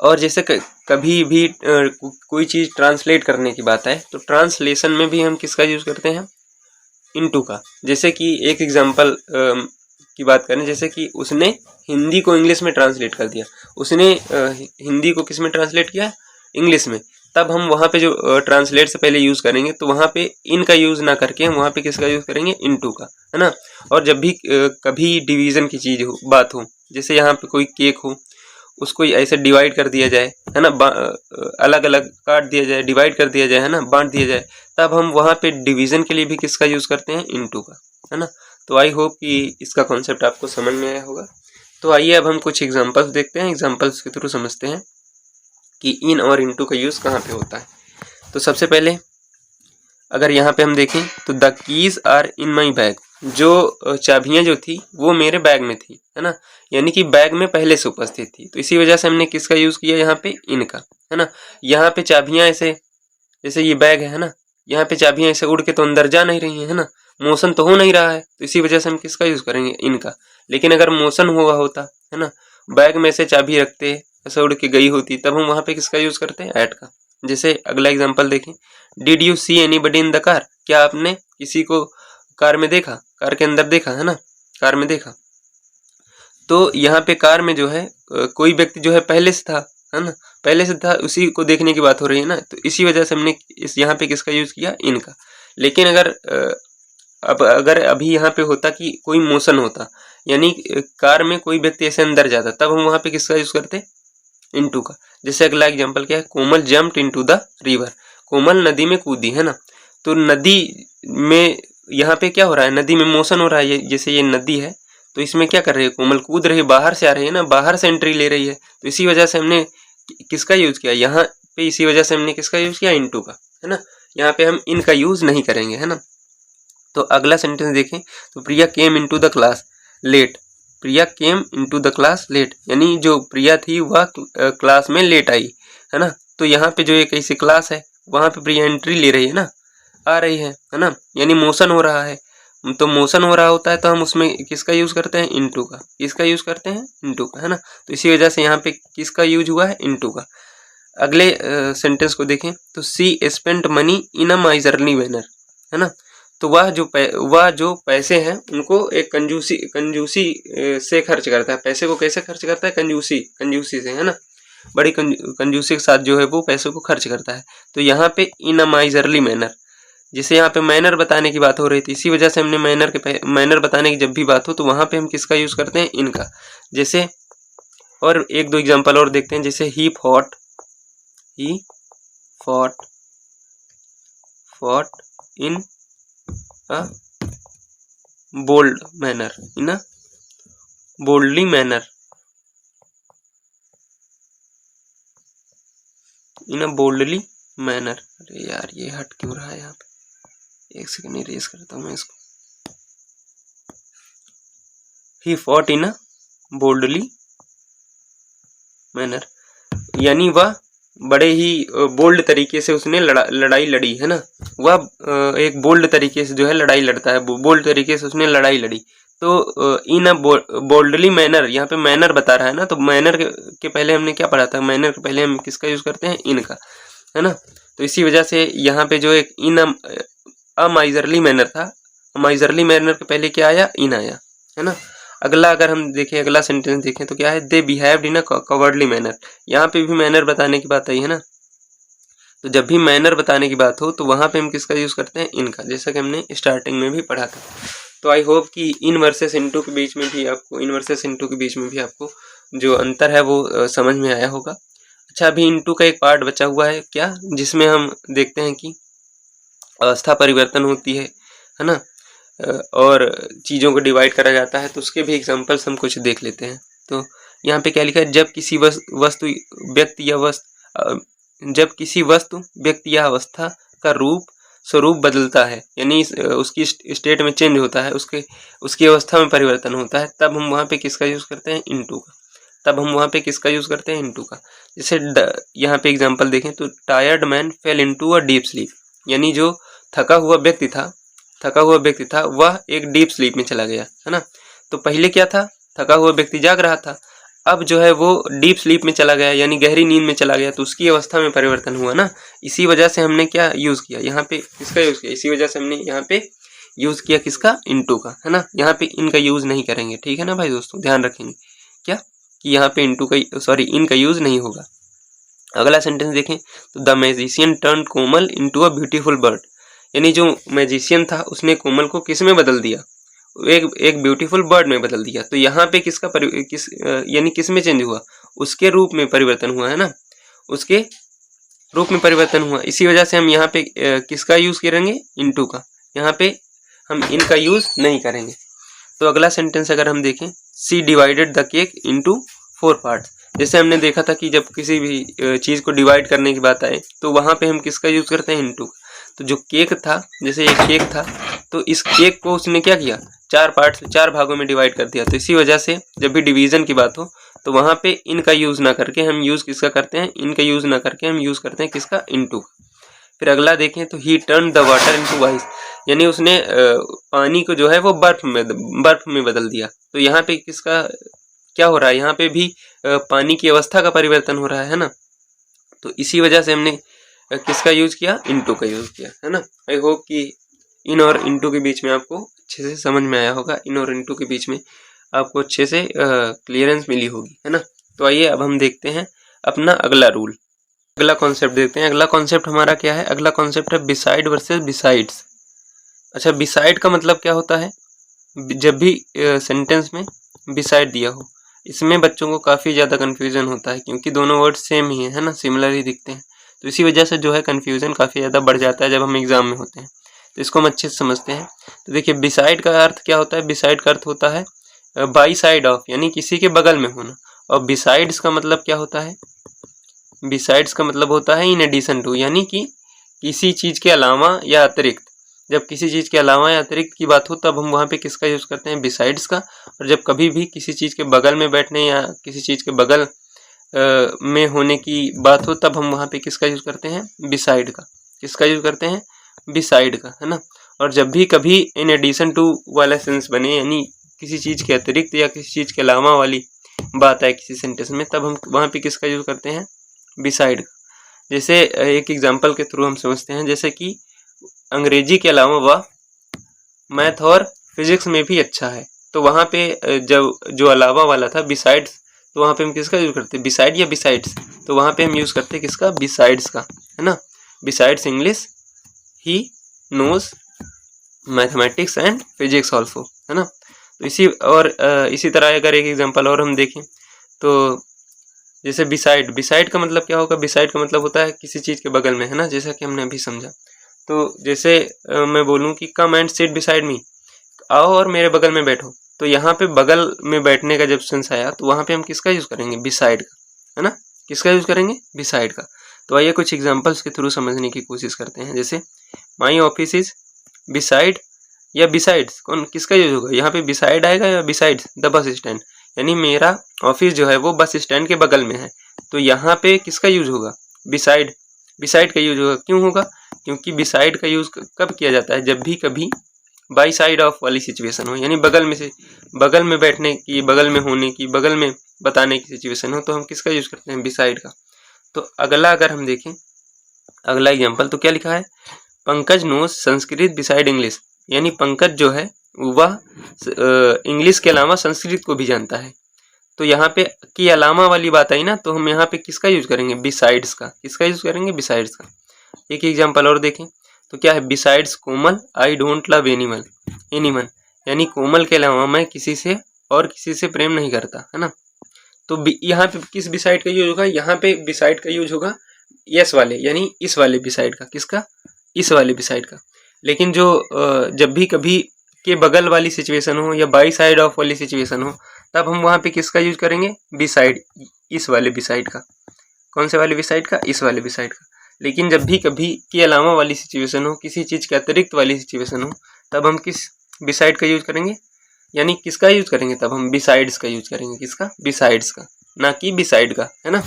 और जैसे कभी भी कोई चीज ट्रांसलेट करने की बात है, तो ट्रांसलेशन में भी हम किसका यूज करते हैं, इनटू का। जैसे कि एक एग्जांपल की बात करें, जैसे कि उसने हिंदी को इंग्लिश में ट्रांसलेट कर दिया, उसने हिंदी को किस में ट्रांसलेट किया, इंग्लिश में। तब हम वहाँ पे जो ट्रांसलेट से पहले यूज़ करेंगे, तो वहाँ पे इन का यूज़ ना करके हम वहाँ पे किसका यूज़ करेंगे, इनटू का, है ना। और जब भी कभी डिवीज़न की चीज़ हो, बात हो, जैसे यहाँ पे कोई केक हो, उसको ऐसे डिवाइड कर दिया जाए, है ना, अलग अलग काट दिया जाए, डिवाइड कर दिया जाए, है ना, बांट दिया जाए, तब हम वहाँ पे डिवीज़न के लिए भी किसका यूज़ करते हैं, इनटू का, है ना। तो आई होप कि इसका कॉन्सेप्ट आपको समझ में आया होगा। तो आइए अब हम कुछ एग्जांपल्स देखते हैं, एग्जांपल्स के थ्रू समझते हैं कि इन और इनटू का यूज़ कहाँ पे होता है। तो सबसे पहले अगर यहाँ पे हम देखें तो the keys are in my bag, जो चाबियाँ जो थी वो मेरे बैग में थी, है ना, यानी कि बैग में पहले से उपस्थित थी। तो इसी वजह से हमने किसका यूज़ किया यहाँ पे, इनका, है ना। यहाँ पे चाबियाँ ऐसे, जैसे ये बैग है ना, यहाँ पे चाबियाँ ऐसे उड़ के तो अंदर जा नहीं रही है ना, मोशन तो हो नहीं रहा है, तो इसी वजह से हम किसका यूज़ करेंगे, इनका। लेकिन अगर मोशन हुआ होता, है ना, बैग में से चाबी रखते ऐसे उड़ के गई होती, तब हम वहाँ पे किसका यूज़ करते हैं, एट का। जैसे अगला एग्जांपल देखें, did you see anybody in the car, क्या आपने किसी को कार में देखा, कार के अंदर देखा, है ना, कार में देखा। तो यहाँ पे कार में जो है कोई व्यक्ति जो है पहले से था, है ना, पहले से था, उसी को देखने की बात हो रही है ना, तो इसी वजह से हमने इस यहाँ पे किसका यूज़ किया, इनका। लेकिन अगर अभी यहाँ पे होता कि कोई मोशन होता, यानी कार में कोई व्यक्ति ऐसे अंदर जाता, तब हम वहाँ पे किसका यूज़ करते, इनटू का। जैसे अगला एग्जांपल क्या है, कोमल जम्प्ड इनटू द रिवर, कोमल नदी में कूदी, है ना। तो नदी में यहाँ पे क्या हो रहा है, नदी में मोशन हो रहा है, जैसे ये नदी है, तो इसमें क्या कर रही है, कोमल कूद रही है, बाहर से आ रही है ना, बाहर से एंट्री ले रही है, तो इसी वजह से हमने किसका यूज किया यहाँ पे, इसी वजह से हमने किसका यूज किया, इनटू का, है ना। यहाँ पे हम इनका यूज नहीं करेंगे, है ना। तो अगला सेंटेंस देखें, तो Priya came into the class late, Priya came into the class late, यानी जो प्रिया थी वह क्लास में लेट आई, है ना। तो यहाँ पे जो एक ऐसी क्लास है वहाँ पे प्रिया एंट्री ले रही है ना, आ रही है ना, यानी मोशन हो रहा है। तो मोशन हो रहा होता है तो हम उसमें किसका यूज करते हैं, इनटू का, किसका यूज करते हैं, इनटू का, है ना। तो इसी वजह से यहाँ पे किसका यूज हुआ है, इनटू का। अगले सेंटेंस को देखें, तो she spent money in a miserly manner, है ना। तो वह जो पैसे हैं उनको एक कंजूसी से खर्च करता है। पैसे को कैसे खर्च करता है, कंजूसी से, है ना, बड़ी कंजूसी के साथ जो है वो पैसे को खर्च करता है। तो यहाँ पे इन अ माइजरली मैनर, जैसे यहाँ पे मैनर बताने की बात हो रही थी, इसी वजह से हमने मैनर बताने की जब भी बात हो तो वहाँ पे हम किसका यूज करते हैं, इनका। जैसे और एक दो एग्जांपल और देखते हैं, जैसे he fought in a bold manner, in a boldly manner, in a boldly manner. अरे यार ये हट क्यों रहा है यहाँ पे, एक सेकंड इरेज करता हूँ मैं इसको। ही fought in a boldly manner, यानी वह बड़े ही बोल्ड तरीके से उसने लड़ाई लड़ी, है ना। वह एक बोल्ड तरीके से जो है लड़ाई लड़ता है, बोल्ड तरीके से उसने लड़ाई लड़ी। तो इन अ बोल्डली मैनर, यहाँ पे मैनर बता रहा है ना, तो मैनर के पहले हमने क्या पढ़ा था, मैनर के पहले हम किसका यूज करते हैं, इनका, है ना। तो इसी वजह से यहाँ पे जो एक इन अ माइजरली मैनर था, माइजरली मैनर के पहले क्या आया, इन आया, है ना। अगला अगर हम देखें, अगला सेंटेंस देखें तो क्या है, दे बिहेव्ड इन अ कवर्डली मैनर, यहाँ पे भी मैनर बताने की बात आई है ना। तो जब भी मैनर बताने की बात हो तो वहाँ पे हम किसका यूज करते हैं, इनका, जैसा कि हमने स्टार्टिंग में भी पढ़ा था। तो आई होप कि इन वर्सेस इनटू के बीच में भी आपको जो अंतर है वो समझ में आया होगा। अच्छा, अभी इनटू का एक पार्ट बचा हुआ है क्या, जिसमें हम देखते हैं कि अवस्था परिवर्तन होती है ना, और चीज़ों को डिवाइड करा जाता है, तो उसके भी एग्जांपल्स हम कुछ देख लेते हैं। तो यहाँ पे क्या लिखा है, जब किसी वस्तु व्यक्ति या अवस्था का स्वरूप बदलता है, यानी उसकी स्टेट में चेंज होता है, उसकी अवस्था में परिवर्तन होता है, तब हम वहाँ पे किसका यूज करते हैं, इनटू का। जैसे यहाँ पे एग्जांपल देखें तो tired man fail into a deep sleep, यानी जो थका हुआ व्यक्ति था वह एक डीप स्लीप में चला गया, है ना। तो पहले क्या था, थका हुआ व्यक्ति जाग रहा था, अब जो है वो डीप स्लीप में चला गया, यानी गहरी नींद में चला गया, तो उसकी अवस्था में परिवर्तन हुआ ना। इसी वजह से हमने क्या यूज किया, यहाँ पे किसका यूज किया, इसी वजह से हमने यहाँ पे यूज किया किसका, इनटू का, है ना। यहाँ पे इनका यूज नहीं करेंगे, ठीक है ना भाई दोस्तों, ध्यान रखेंगे क्या कि यहाँ पे इनका यूज नहीं होगा। अगला सेंटेंस देखें, तो the magician turn Komal into a beautiful bird, यानी जो मैजिशियन था उसने कोमल को किस में बदल दिया, एक ब्यूटीफुल बर्ड में बदल दिया। तो यहाँ पे यानी किस में चेंज हुआ, उसके रूप में परिवर्तन हुआ, है ना, उसके रूप में परिवर्तन हुआ। इसी वजह से हम यहाँ पे किसका यूज करेंगे, इनटू का, यहाँ पे हम इनका यूज नहीं करेंगे। तो अगला सेंटेंस अगर हम देखें she divided the cake into 4 parts. जैसे हमने देखा था कि जब किसी भी चीज़ को डिवाइड करने की बात आए तो वहाँ पे हम किसका यूज़ करते हैं, इनटू। तो जो केक था, जैसे ये केक था, तो इस केक को उसने क्या किया, 4 पार्ट्स, 4 भागों में डिवाइड कर दिया। तो इसी वजह से जब भी डिवीज़न की बात हो तो वहाँ पे इन का यूज़ ना करके हम यूज़ किसका करते हैं, इनका यूज़ ना करके हम यूज़ करते हैं किसका, इनटू। फिर अगला देखें तो ही turn the water into ice, यानी उसने पानी को जो है वो बर्फ में बदल दिया। तो यहाँ पे किसका क्या हो रहा है, यहाँ पे भी पानी की अवस्था का परिवर्तन हो रहा है ना। तो इसी वजह से हमने किसका यूज किया, इनटू का यूज किया, है ना। आई होप कि इन और इनटू के बीच में आपको अच्छे से समझ में आया होगा, इन और इनटू के बीच में आपको अच्छे से क्लियरेंस मिली होगी, है ना। तो आइए अब हम देखते हैं अपना अगला रूल, अगला कॉन्सेप्ट देखते हैं। अगला कॉन्सेप्ट हमारा क्या है, अगला कॉन्सेप्ट है बिसाइड वर्सेस बिसाइड्स। अच्छा, बिसाइड का मतलब क्या होता है, जब भी सेंटेंस में बिसाइड दिया हो, इसमें बच्चों को काफ़ी ज़्यादा कन्फ्यूज़न होता है क्योंकि दोनों वर्ड सेम ही है ना, सिमिलर ही दिखते हैं। तो इसी वजह से जो है कन्फ्यूज़न काफ़ी ज़्यादा बढ़ जाता है जब हम एग्ज़ाम में होते हैं। तो इसको हम अच्छे से समझते हैं। तो देखिए, बिसाइड का अर्थ क्या होता है, बिसाइड का अर्थ होता है बाई साइड ऑफ, यानी किसी के बगल में होना। और बिसाइड्स का मतलब क्या होता है, बिसाइड्स का मतलब होता है इन एडिशन टू, यानी कि किसी चीज़ के अलावा या अतिरिक्त। जब किसी चीज़ के अलावा या अतिरिक्त की बात हो तब हम वहाँ पे किसका यूज़ करते हैं, बिसाइड्स का। और जब कभी भी किसी चीज़ के बगल में बैठने या किसी चीज़ के बगल में होने की बात हो तब हम वहाँ पे किसका यूज़ करते हैं, बिसाइड का। किसका यूज़ करते हैं, बिसाइड का, है ना। और जब भी कभी इन एडिशन टू वाला सेंस बने, यानी किसी चीज़ के अतिरिक्त या किसी चीज़ के अलावा वाली बात आए किसी सेंटेंस में, तब हम वहाँ पे किसका यूज़ करते हैं, बिसाइड का। जैसे एक एग्जाम्पल के थ्रू हम समझते हैं, जैसे कि अंग्रेजी के अलावा वह मैथ और फिजिक्स में भी अच्छा है। तो वहाँ पे जब जो अलावा वाला था बिसाइड्स, तो वहाँ पे हम किसका यूज़ करते हैं, बिसाइड या बिसाइड्स। तो वहाँ पे हम यूज़ करते हैं किसका, बिसाइड्स का, है ना। Besides English he knows mathematics and physics also, है ना। तो इसी तरह अगर एक एग्जाम्पल और हम देखें तो जैसे बिसाइड का मतलब क्या होगा, बिसाइड का मतलब होता है किसी चीज़ के बगल में, है ना, जैसा कि हमने अभी समझा। तो जैसे मैं बोलूँ कि come and sit beside me, आओ और मेरे बगल में बैठो। तो यहाँ पे बगल में बैठने का जब सेंस आया तो वहाँ पे हम किसका यूज़ करेंगे, बिसाइड का, है ना। किसका यूज़ करेंगे, बिसाइड का। तो आइए कुछ एग्जांपल्स के थ्रू समझने की कोशिश करते हैं। जैसे माई ऑफिस इज बिसाइड या बिसाइड्स, कौन किसका यूज होगा यहाँ पे, बिसाइड आएगा या बिसाइड्स द बस स्टैंड, यानी मेरा ऑफिस जो है वो बस स्टैंड के बगल में है। तो यहाँ पे किसका यूज होगा, बिसाइड, बिसाइड का यूज होगा। क्यों होगा, क्योंकि बिसाइड का यूज कब किया जाता है, जब भी कभी बाई साइड ऑफ वाली सिचुएशन हो, यानी बगल में से, बगल में बैठने की, बगल में होने की, बगल में बताने की सिचुएशन हो, तो हम किसका यूज करते हैं, बिसाइड का। तो अगला अगर हम देखें, अगला एग्जाम्पल तो क्या लिखा है, Pankaj knows Sanskrit beside English, यानी पंकज जो है वह इंग्लिश के अलावा संस्कृत को भी जानता है। तो यहाँ पे की अलावा वाली बात आई ना, तो हम यहाँ पे किसका यूज करेंगे, बिसाइड्स का। किसका यूज करेंगे, बिसाइड्स का। एक एग्जांपल और देखें तो क्या है, besides Komal I don't love anyone, यानी कोमल के अलावा मैं किसी से और किसी से प्रेम नहीं करता, है ना। तो यहाँ पे किस बिसाइड का यूज होगा, यहाँ पे बिसाइड का यूज होगा यस वाले, यानी इस वाले बिसाइड का। किसका, इस वाले बिसाइड का। लेकिन जो जब भी कभी के बगल वाली सिचुएशन हो या बाई साइड ऑफ वाली सिचुएशन हो, तब हम वहाँ पे किसका यूज करेंगे, बिसाइड, इस वाले बिसाइड का। कौन से वाले बिसाइड का, इस वाले बिसाइड का। लेकिन जब भी कभी के अलावा वाली सिचुएशन हो, किसी चीज़ के अतिरिक्त वाली सिचुएशन हो, तब हम किस बिसाइड का यूज करेंगे, यानी किसका यूज करेंगे, तब हम बिसाइड्स का यूज करेंगे। किसका, बिसाइड्स का, ना कि बिसाइड का, है ना।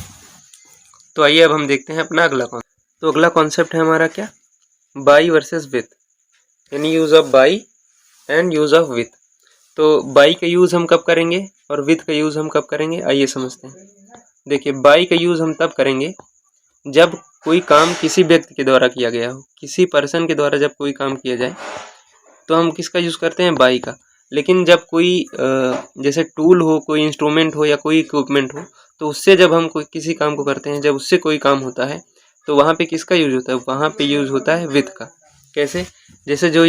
तो आइए अब हम देखते हैं अपना अगला कॉन्सेप्ट। तो अगला कॉन्सेप्ट है हमारा क्या, बाई वर्सेस विथ, यानी use of by and use of with. तो बाई का यूज हम कब करेंगे और विथ का यूज हम कब करेंगे, आइए समझते हैं। देखिए, बाई का यूज हम तब करेंगे जब कोई काम किसी व्यक्ति के द्वारा किया गया हो, किसी पर्सन के द्वारा जब कोई काम किया जाए तो हम किसका यूज करते हैं, बाई का। लेकिन जब कोई जैसे टूल हो, कोई इंस्ट्रूमेंट हो या कोई इक्विपमेंट हो, तो उससे जब हम कोई किसी काम को करते हैं, जब उससे कोई काम होता है, तो वहाँ पे किसका यूज होता है, वहाँ पे यूज होता है विथ का। कैसे, जैसे जो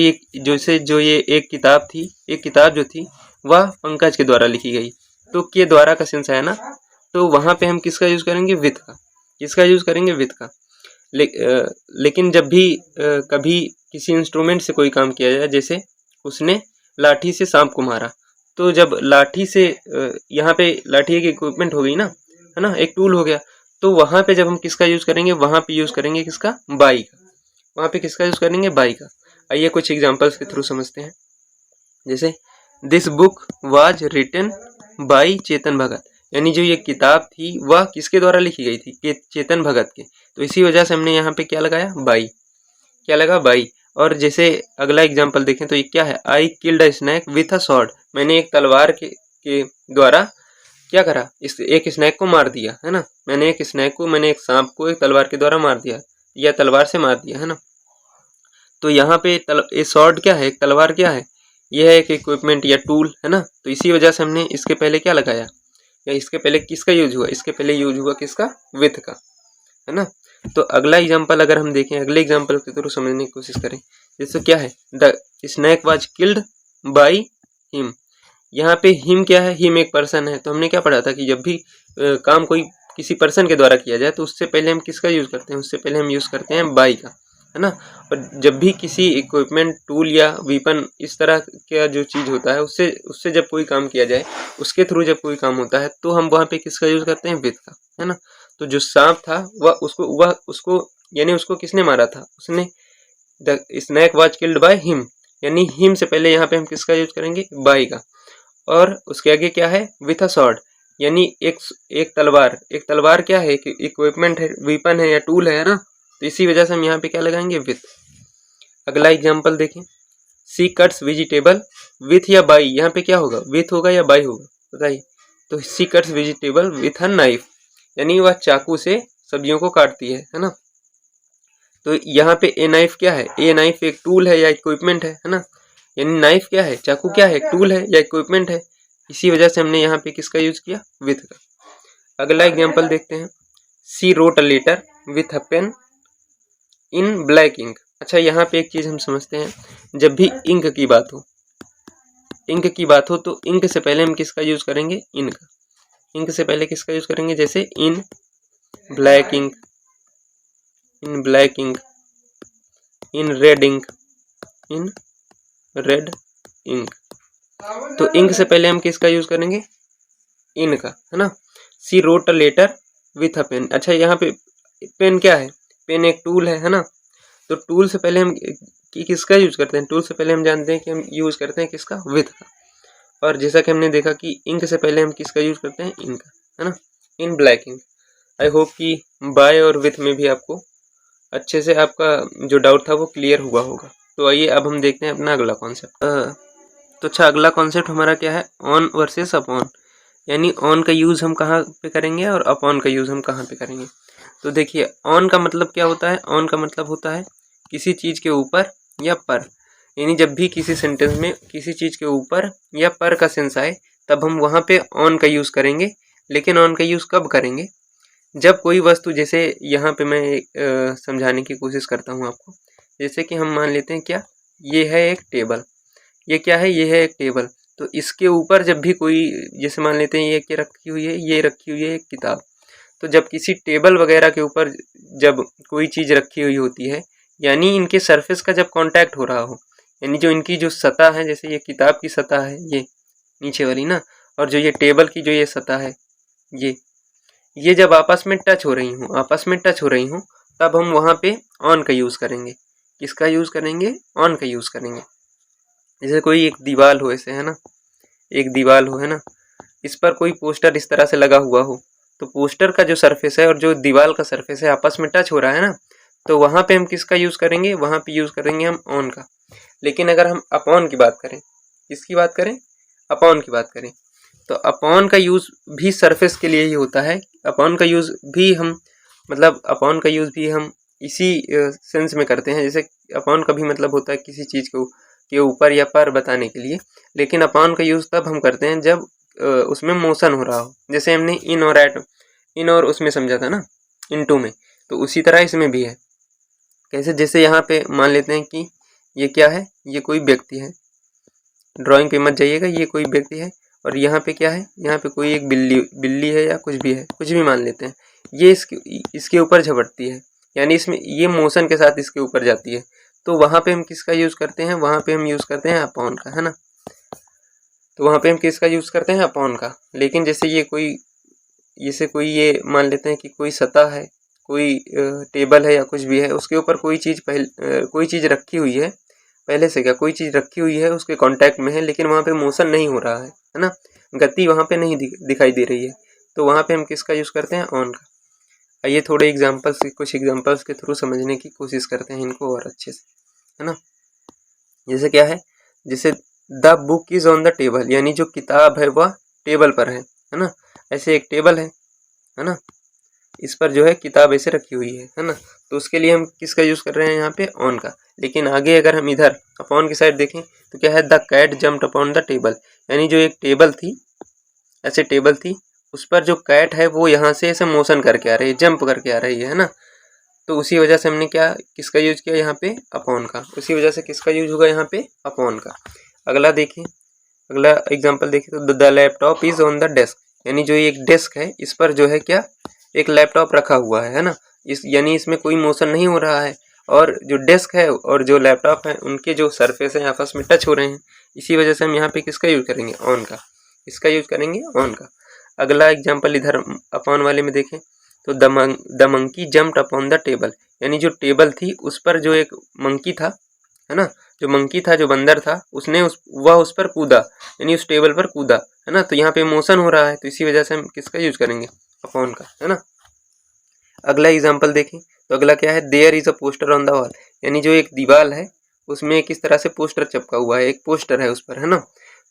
ये एक किताब थी, एक किताब जो थी वह पंकज के द्वारा लिखी गई, तो के द्वारा का सेंस आया ना, तो वहाँ पे हम किसका यूज करेंगे, विथ का। किसका यूज करेंगे, विथ का। लेकिन जब भी कभी किसी इंस्ट्रूमेंट से कोई काम किया जाए, जैसे उसने लाठी से सांप को मारा, तो जब लाठी से यहाँ पे लाठी एक इक्विपमेंट हो गई ना, है ना, एक टूल हो गया, तो वहाँ पे जब हम किसका यूज करेंगे, वहाँ पे यूज करेंगे किसका, बाई का। वहाँ पे किसका यूज करेंगे, बाई का। आइए कुछ एग्जांपल्स के थ्रू समझते हैं। जैसे this book was written by Chetan Bhagat, यानी जो ये किताब थी वह किसके द्वारा लिखी गई थी, चेतन भगत के। तो इसी वजह से हमने यहाँ पे क्या लगाया, बाई। क्या लगा, बाई। और जैसे अगला एग्जांपल देखें तो ये क्या है, I killed a snake with a sword, मैंने एक तलवार के द्वारा क्या करा, इस एक स्नैक को मार दिया, है ना। मैंने एक सांप को एक तलवार के द्वारा मार दिया, या तलवार से मार दिया, है ना। तो यहाँ पे ये स्वॉर्ड क्या है, एक तलवार क्या है, यह है एक इक्विपमेंट या टूल, है ना। तो इसी वजह से हमने इसके पहले क्या लगाया, या इसके पहले किसका यूज हुआ, इसके पहले यूज हुआ किसका, विथ का, है ना। तो अगला एग्जांपल अगर हम देखें, अगले एग्जांपल के थ्रू समझने की कोशिश करें। जैसे क्या है, the snake was killed by him. यहाँ पे हिम क्या है, हिम एक पर्सन है। तो हमने क्या पढ़ा था कि जब भी काम कोई किसी पर्सन के द्वारा किया जाए तो उससे पहले हम किसका यूज करते हैं, उससे पहले हम यूज करते हैं बाई का, है ना। और जब भी किसी इक्विपमेंट, टूल या वीपन इस तरह का जो चीज होता है उससे जब कोई काम किया जाए, उसके थ्रू जब कोई काम होता है, तो हम वहाँ पे किसका यूज करते हैं, विथ का, है ना। तो जो सांप था वह उसको यानी उसको किसने मारा था, उसने, the snake was killed by him, यानी हिम से पहले यहाँ पे हम किसका यूज करेंगे, बाई का। और उसके आगे क्या है, विथ अ स्वॉर्ड, यानी एक तलवार क्या है, इक्विपमेंट है, वीपन है या टूल है ना। तो इसी वजह से हम यहाँ पे क्या लगाएंगे, विथ। अगला एग्जांपल देखें, सी कट्स वेजिटेबल विथ या बाई, यहाँ पे क्या होगा, विथ होगा या बाई होगा, बताइए। तो she cuts vegetable with a knife, यानी वह चाकू से सब्जियों को काटती है ना। तो यहाँ पे ए नाइफ क्या है, ए नाइफ एक टूल है या इक्विपमेंट है ना। यानी नाइफ क्या है, चाकू क्या है, एक टूल है या इक्विपमेंट है। इसी वजह से हमने यहाँ पे किसका यूज किया, विथ का। अगला एग्जांपल देखते हैं, she wrote a letter with a pen in black ink. अच्छा, यहाँ पे एक चीज हम समझते हैं, जब भी इंक की बात हो तो इंक से पहले हम किसका यूज करेंगे, इन का। इंक से पहले किसका यूज करेंगे, जैसे in black ink, in black ink, in red ink, in red ink. तो इंक से पहले हम किसका यूज करेंगे, इन का, है ना। She wrote a letter with a pen. अच्छा, यहाँ पे पेन क्या है, पेन एक टूल है ना। तो टूल से पहले हम किसका यूज करते हैं, टूल से पहले हम जानते हैं कि हम यूज करते हैं किसका, विथ का। और जैसा कि हमने देखा कि इंक से पहले हम किसका यूज करते हैं, इन का, है ना, इन ब्लैक इंक। आई होप कि बाय और विथ में भी आपको अच्छे से आपका जो डाउट था वो क्लियर हुआ होगा। तो आइए अब हम देखते हैं अपना अगला कॉन्सेप्ट। तो अच्छा, अगला कॉन्सेप्ट हमारा क्या है, ऑन वर्सेस अपॉन, यानी ऑन का यूज हम कहाँ पे करेंगे और अपॉन का यूज हम कहाँ पे करेंगे। तो देखिए, ऑन का मतलब क्या होता है, ऑन का मतलब होता है किसी चीज के ऊपर या पर, यानी जब भी किसी सेंटेंस में किसी चीज के ऊपर या पर का सेंस आए तब हम वहाँ पे ऑन का यूज करेंगे। लेकिन ऑन का यूज कब करेंगे, जब कोई वस्तु, जैसे यहाँ पे मैं समझाने की कोशिश करता हूँ आपको। जैसे कि हम मान लेते हैं क्या, ये है एक टेबल, ये क्या है, ये है एक टेबल। तो इसके ऊपर जब भी कोई, जैसे मान लेते हैं ये क्या रखी हुई है, ये रखी हुई है एक किताब। तो जब किसी टेबल वगैरह के ऊपर जब कोई चीज़ रखी हुई होती है, यानी इनके सरफेस का जब कांटेक्ट हो रहा हो, यानी जो इनकी जो सतह है, जैसे ये किताब की सतह है ये नीचे वाली ना, और जो ये टेबल की जो ये सतह है ये जब आपस में टच हो रही हूँ, तब हम वहाँ पे ऑन का यूज़ करेंगे। किसका यूज़ करेंगे, ऑन का यूज़ करेंगे। जैसे कोई एक दीवार हो, ऐसे है ना, एक दीवार हो, है ना, इस पर कोई पोस्टर इस तरह से लगा हुआ हो, तो पोस्टर का जो सरफेस है और जो दीवार का सरफेस है आपस में टच हो रहा है ना, तो वहाँ पे हम किसका यूज़ करेंगे, वहाँ पे यूज़ करेंगे हम ऑन का। लेकिन अगर हम अपॉन की बात करें, किसकी बात करें, अपॉन की बात करें, तो अपॉन का यूज़ भी सरफेस के लिए ही होता है। अपॉन का यूज़ भी हम, मतलब अपॉन का यूज़ भी हम इसी सेंस में करते हैं। जैसे अपॉन का भी मतलब होता है किसी चीज़ के ऊपर या पर बताने के लिए। लेकिन अपॉन का यूज़ तब हम करते हैं जब उसमें मोशन हो रहा हो। जैसे हमने इन और एट, इन और उसमें समझा था ना, इनटू में, तो उसी तरह इसमें भी है। कैसे, जैसे यहाँ पे मान लेते हैं कि ये क्या है, ये कोई व्यक्ति है, ड्राइंग पे मत जाइएगा, ये कोई व्यक्ति है। और यहाँ पे क्या है, यहाँ पे कोई एक बिल्ली है या कुछ भी है, कुछ भी मान लेते हैं। ये इसके ऊपर झपटती है, यानी इसमें ये मोशन के साथ इसके ऊपर जाती है। तो वहाँ पे हम किसका यूज़ करते हैं, वहाँ पे हम यूज़ करते हैं अपॉन का, है ना। तो वहाँ पे हम किसका यूज़ करते हैं? अपॉन का। लेकिन जैसे कोई ये मान लेते हैं कि कोई सतह है, कोई टेबल है या कुछ भी है, उसके ऊपर कोई चीज़ रखी हुई है, पहले से कोई चीज़ रखी हुई है, उसके कांटेक्ट में है, लेकिन वहाँ पे मोशन नहीं हो रहा है ना, गति वहाँ पे नहीं दिखाई दे रही है, तो वहाँ पे हम किसका यूज़ करते हैं? ऑन का। आइए थोड़े कुछ एग्जांपल्स के थ्रू समझने की कोशिश करते हैं इनको और अच्छे से, है ना। जैसे क्या है, जैसे the book is on the table, यानी जो किताब है वह टेबल पर है ना। ऐसे एक टेबल है ना, इस पर जो है किताब ऐसे रखी हुई है ना, तो उसके लिए हम किसका यूज़ कर रहे हैं यहाँ पे? ऑन का। लेकिन आगे अगर हम इधर अपॉन की साइड देखें तो क्या है? The cat jumped upon the table, यानी जो एक टेबल थी, ऐसे टेबल थी, उस पर जो कैट है वो यहाँ से ऐसे मोशन करके आ रही है, जंप करके आ रही है ना, तो उसी वजह से हमने किसका यूज किया यहाँ पे? अपॉन का। उसी वजह से किसका यूज होगा यहाँ पे? अपॉन का। अगला देखिए, अगला एग्जांपल देखिए, तो the laptop is on the desk, यानी जो एक डेस्क है इस पर जो है क्या? एक लैपटॉप रखा हुआ है ना, यानी इसमें कोई मोशन नहीं हो रहा है, और जो डेस्क है और जो लैपटॉप है उनके जो सरफेस है आपस में टच हो रहे हैं, इसी वजह से हम यहाँ पे किसका यूज करेंगे? ऑन का। इसका यूज करेंगे ऑन का। अगला एग्जाम्पल इधर अपॉन वाले में देखें, तो the monkey jumped upon the table, यानी जो टेबल थी उस पर जो एक मंकी था, है ना, जो मंकी था, जो बंदर था, वह उस पर कूदा, यानी उस टेबल पर कूदा, है ना, तो यहाँ पे मोशन हो रहा है, तो इसी वजह से हम किसका यूज करेंगे? अपॉन का, है ना। अगला एग्जाम्पल देखें, तो अगला क्या है? There is a poster on the wall, यानी जो एक दीवार है उसमें किस तरह से पोस्टर चिपका हुआ है, एक पोस्टर है उस पर, है ना,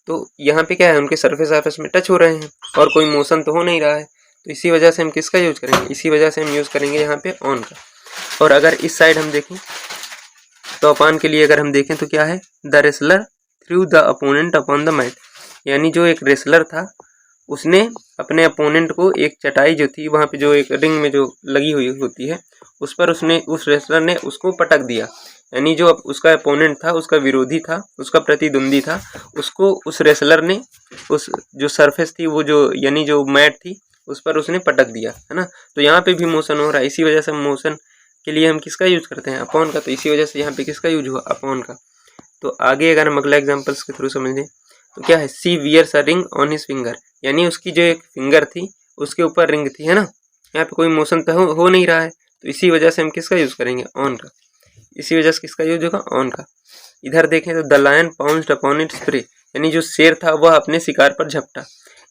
तो यहाँ पे क्या है? उनके सरफेस आपस में टच हो रहे हैं और कोई मोशन तो हो नहीं रहा है, तो इसी वजह से हम किसका यूज करेंगे? इसी वजह से हम यूज करेंगे यहाँ पे ऑन का। और अगर इस साइड हम देखें तो अपॉन के लिए अगर हम देखें तो क्या है? The wrestler threw the opponent upon the mat, यानी जो एक रेसलर था उसने अपने अपोनेंट को एक चटाई जो थी वहाँ पे, जो एक रिंग में जो लगी हुई होती है, उस पर उस रेसलर ने उसको पटक दिया, यानी जो उसका अपोनेंट था, उसका विरोधी था, उसका प्रतिद्वंदी था, उसको उस रेसलर ने उस जो सरफेस थी वो जो यानी जो मैट थी उस पर उसने पटक दिया, है ना, तो यहाँ पे भी मोशन हो रहा है, इसी वजह से मोशन के लिए हम किसका यूज करते हैं? अपॉन का, तो इसी वजह से यहाँ पे किसका यूज हुआ? अपॉन का। तो आगे अगर हम अगला एग्जांपल्स के थ्रू समझें तो क्या है? She wears a ring on his finger, यानी उसकी जो एक फिंगर थी उसके ऊपर रिंग थी, है ना, यहाँ पे कोई मोशन तो हो नहीं रहा है, तो इसी वजह से हम किसका यूज करेंगे? ऑन का। इसी वजह से किसका यूज होगा? ऑन का। इधर देखें तो the lion pounced upon its prey, यानी जो शेर था वह अपने शिकार पर झपटा,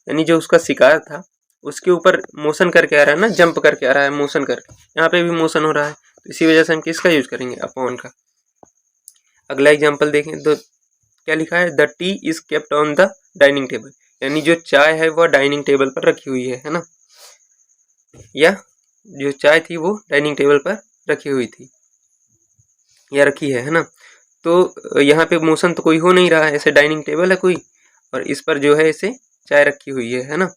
यानी जो उसका शिकार था उसके ऊपर मोशन करके आ रहा है ना, जंप करके आ रहा है, मोशन करके, यहाँ पे भी मोशन हो रहा है, तो इसी वजह से हम किसका यूज करेंगे? अपॉन का। अगला एग्जांपल देखें तो क्या लिखा है? The T is kept on the dining table, यानी जो चाय है वह डाइनिंग टेबल पर रखी हुई है ना, या जो चाय थी वो डाइनिंग टेबल पर रखी हुई थी या रखी है ना, तो यहाँ पे मोशन तो कोई हो नहीं रहा है, ऐसे डाइनिंग टेबल है कोई और इस पर जो है ऐसे चाय रखी हुई है ना,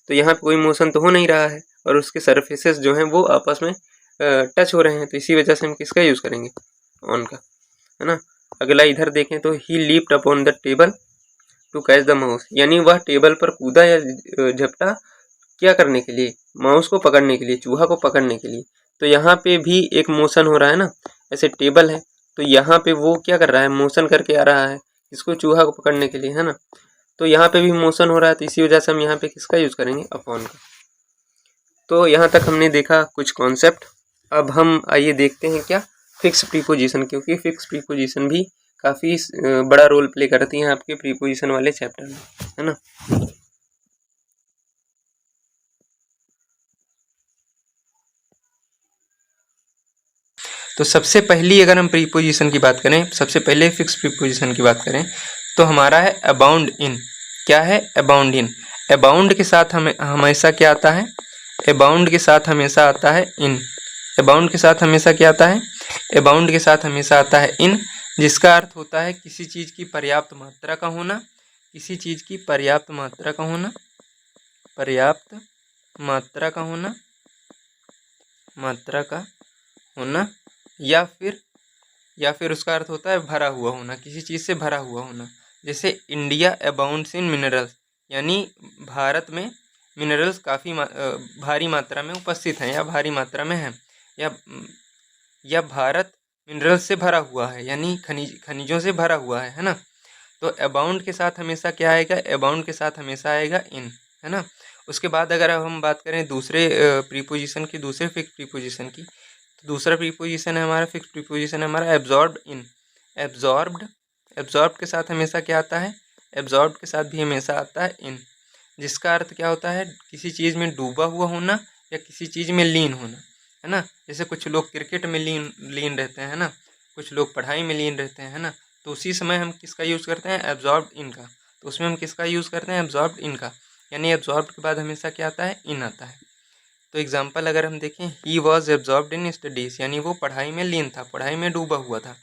तो यहाँ पे कोई मोशन तो हो नहीं रहा है और उसके सरफेसेस जो हैं वो आपस में टच हो रहे हैं, तो इसी वजह से हम किसका यूज करेंगे? ऑन का, है ना। अगला इधर देखें तो he leaped upon the table to catch the mouse, यानी वह टेबल पर कूदा या झपटा क्या करने के लिए? माउस को पकड़ने के लिए, चूहा को पकड़ने के लिए, तो यहाँ पे भी एक मोशन हो रहा है ना, ऐसे टेबल है तो यहाँ पे वो क्या कर रहा है? मोशन करके आ रहा है इसको चूहा को पकड़ने के लिए, है ना, तो यहाँ पे भी मोशन हो रहा है, तो इसी वजह से हम यहाँ पे किसका यूज करेंगे? अपॉन का। तो यहाँ तक हमने देखा कुछ कॉन्सेप्ट। अब हम आइए देखते हैं क्या? फिक्स प्रीपोजिशन, क्योंकि फिक्स प्रीपोजिशन भी काफ़ी बड़ा रोल प्ले करती हैं आपके प्रीपोजिशन वाले चैप्टर में, है ना। तो सबसे पहली अगर हम प्रीपोजिशन की बात करें, सबसे पहले फिक्स प्रीपोजिशन की बात करें तो हमारा है अबाउंड इन। क्या है? Abound in. अबाउंड के साथ हमें हमेशा क्या आता है? अबाउंड के साथ हमेशा आता है इन। अबाउंड के साथ हमेशा क्या आता है? अबाउंड के साथ हमेशा आता है इन, जिसका अर्थ होता है किसी चीज़ की पर्याप्त मात्रा का होना, किसी चीज़ की पर्याप्त मात्रा का होना, पर्याप्त मात्रा का होना, मात्रा का होना, या फिर उसका अर्थ होता है भरा हुआ होना, किसी चीज़ से भरा हुआ होना। जैसे इंडिया अबाउंड्स इन मिनरल्स, यानी भारत में मिनरल्स काफ़ी भारी मात्रा में उपस्थित हैं या भारी मात्रा में हैं, या भारत मिनरल्स से भरा हुआ है, यानी खनिजों से भरा हुआ है ना। तो अबाउंड के साथ हमेशा क्या आएगा, अबाउंड के साथ हमेशा आएगा इन, है ना। उसके बाद अगर अब हम बात करें दूसरे प्रीपोजिशन की, दूसरे फिक्स प्रीपोजिशन की, तो दूसरा प्रीपोजिशन है हमारा, फिक्स प्रीपोजिशन है हमारा एब्जॉर्ब्ड इन। एब्जॉर्ब्ड, एब्जॉर्ब के साथ हमेशा क्या आता है, एब्जॉर्ब के साथ भी हमेशा आता है इन, जिसका अर्थ क्या होता है, किसी चीज़ में डूबा हुआ होना या किसी चीज़ में लीन होना, है ना। जैसे कुछ लोग क्रिकेट में लीन रहते हैं, है ना, कुछ लोग पढ़ाई में लीन रहते हैं, है ना, तो उसी समय हम किसका यूज़ करते हैं, एब्जॉर्ब्ड इन का। तो उसमें हम किसका यूज़ करते हैं, एब्जॉर्ब्ड इन का, यानी एब्जॉर्ब्ड के बाद हमेशा क्या आता है, इन आता है। तो एग्जाम्पल अगर हम देखें, he was absorbed in studies, यानी वो पढ़ाई में लीन था, पढ़ाई में डूबा हुआ था।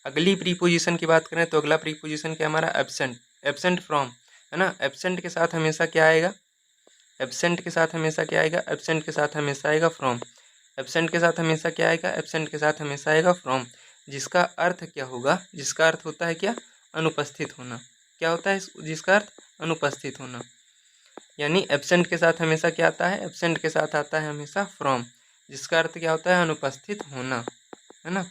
अगली प्रीपोजिशन की बात करें तो अगला प्रीपोजिशन क्या हमारा, एब्सेंट। एब्सेंट फ्रॉम, है ना, एब्सेंट के साथ हमेशा क्या आएगा, एब्सेंट के साथ हमेशा क्या आएगा, एब्सेंट के साथ हमेशा आएगा फ्रॉम। एब्सेंट के साथ हमेशा क्या आएगा, एब्सेंट के साथ हमेशा आएगा फ्रॉम, जिसका अर्थ क्या होगा, जिसका अर्थ होता है क्या, अनुपस्थित होना। क्या होता है जिसका अर्थ, अनुपस्थित होना। यानी एब्सेंट के साथ हमेशा क्या आता है, एब्सेंट के साथ आता है हमेशा फ्रॉम, जिसका अर्थ क्या होता है, अनुपस्थित होना, है ना।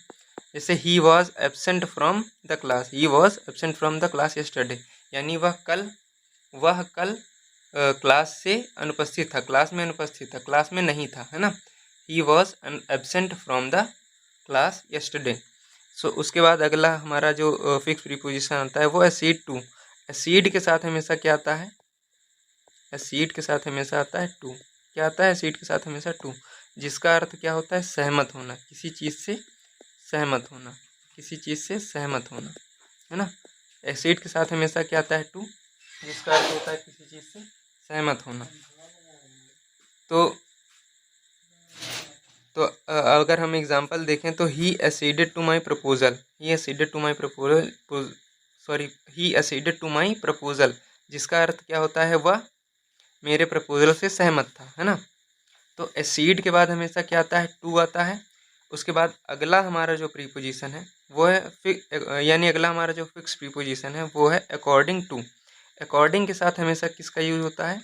जैसे he was absent from the class, he was absent from the class yesterday, यानी वह कल क्लास से अनुपस्थित था, क्लास में अनुपस्थित था, क्लास में नहीं था, है ना। He was absent from the class yesterday. So उसके बाद अगला हमारा जो फिक्स प्रीपोजिशन आता है वो एसीड टू। एसीड के साथ हमेशा क्या आता है, एसीड के साथ हमेशा आता है टू। क्या आता है, एसीड के साथ हमेशा टू, जिसका अर्थ क्या होता है, सहमत होना, किसी चीज़ से सहमत होना, किसी चीज़ से सहमत होना, है ना। एसिड के साथ हमेशा क्या आता है, टू, जिसका अर्थ होता है किसी चीज़ से सहमत होना। तो अगर हम एग्जांपल देखें तो he acceded to my proposal, he acceded to my proposal, sorry, he acceded to my proposal, जिसका अर्थ क्या होता है, वह मेरे प्रपोजल से सहमत था, है ना। तो एसीड के बाद हमेशा क्या आता है, टू आता है। उसके बाद अगला हमारा जो प्रीपोजिशन है वो है यानी अगला हमारा जो फिक्स प्रीपोजिशन है वो है अकॉर्डिंग टू। अकॉर्डिंग के साथ हमेशा किसका यूज होता है,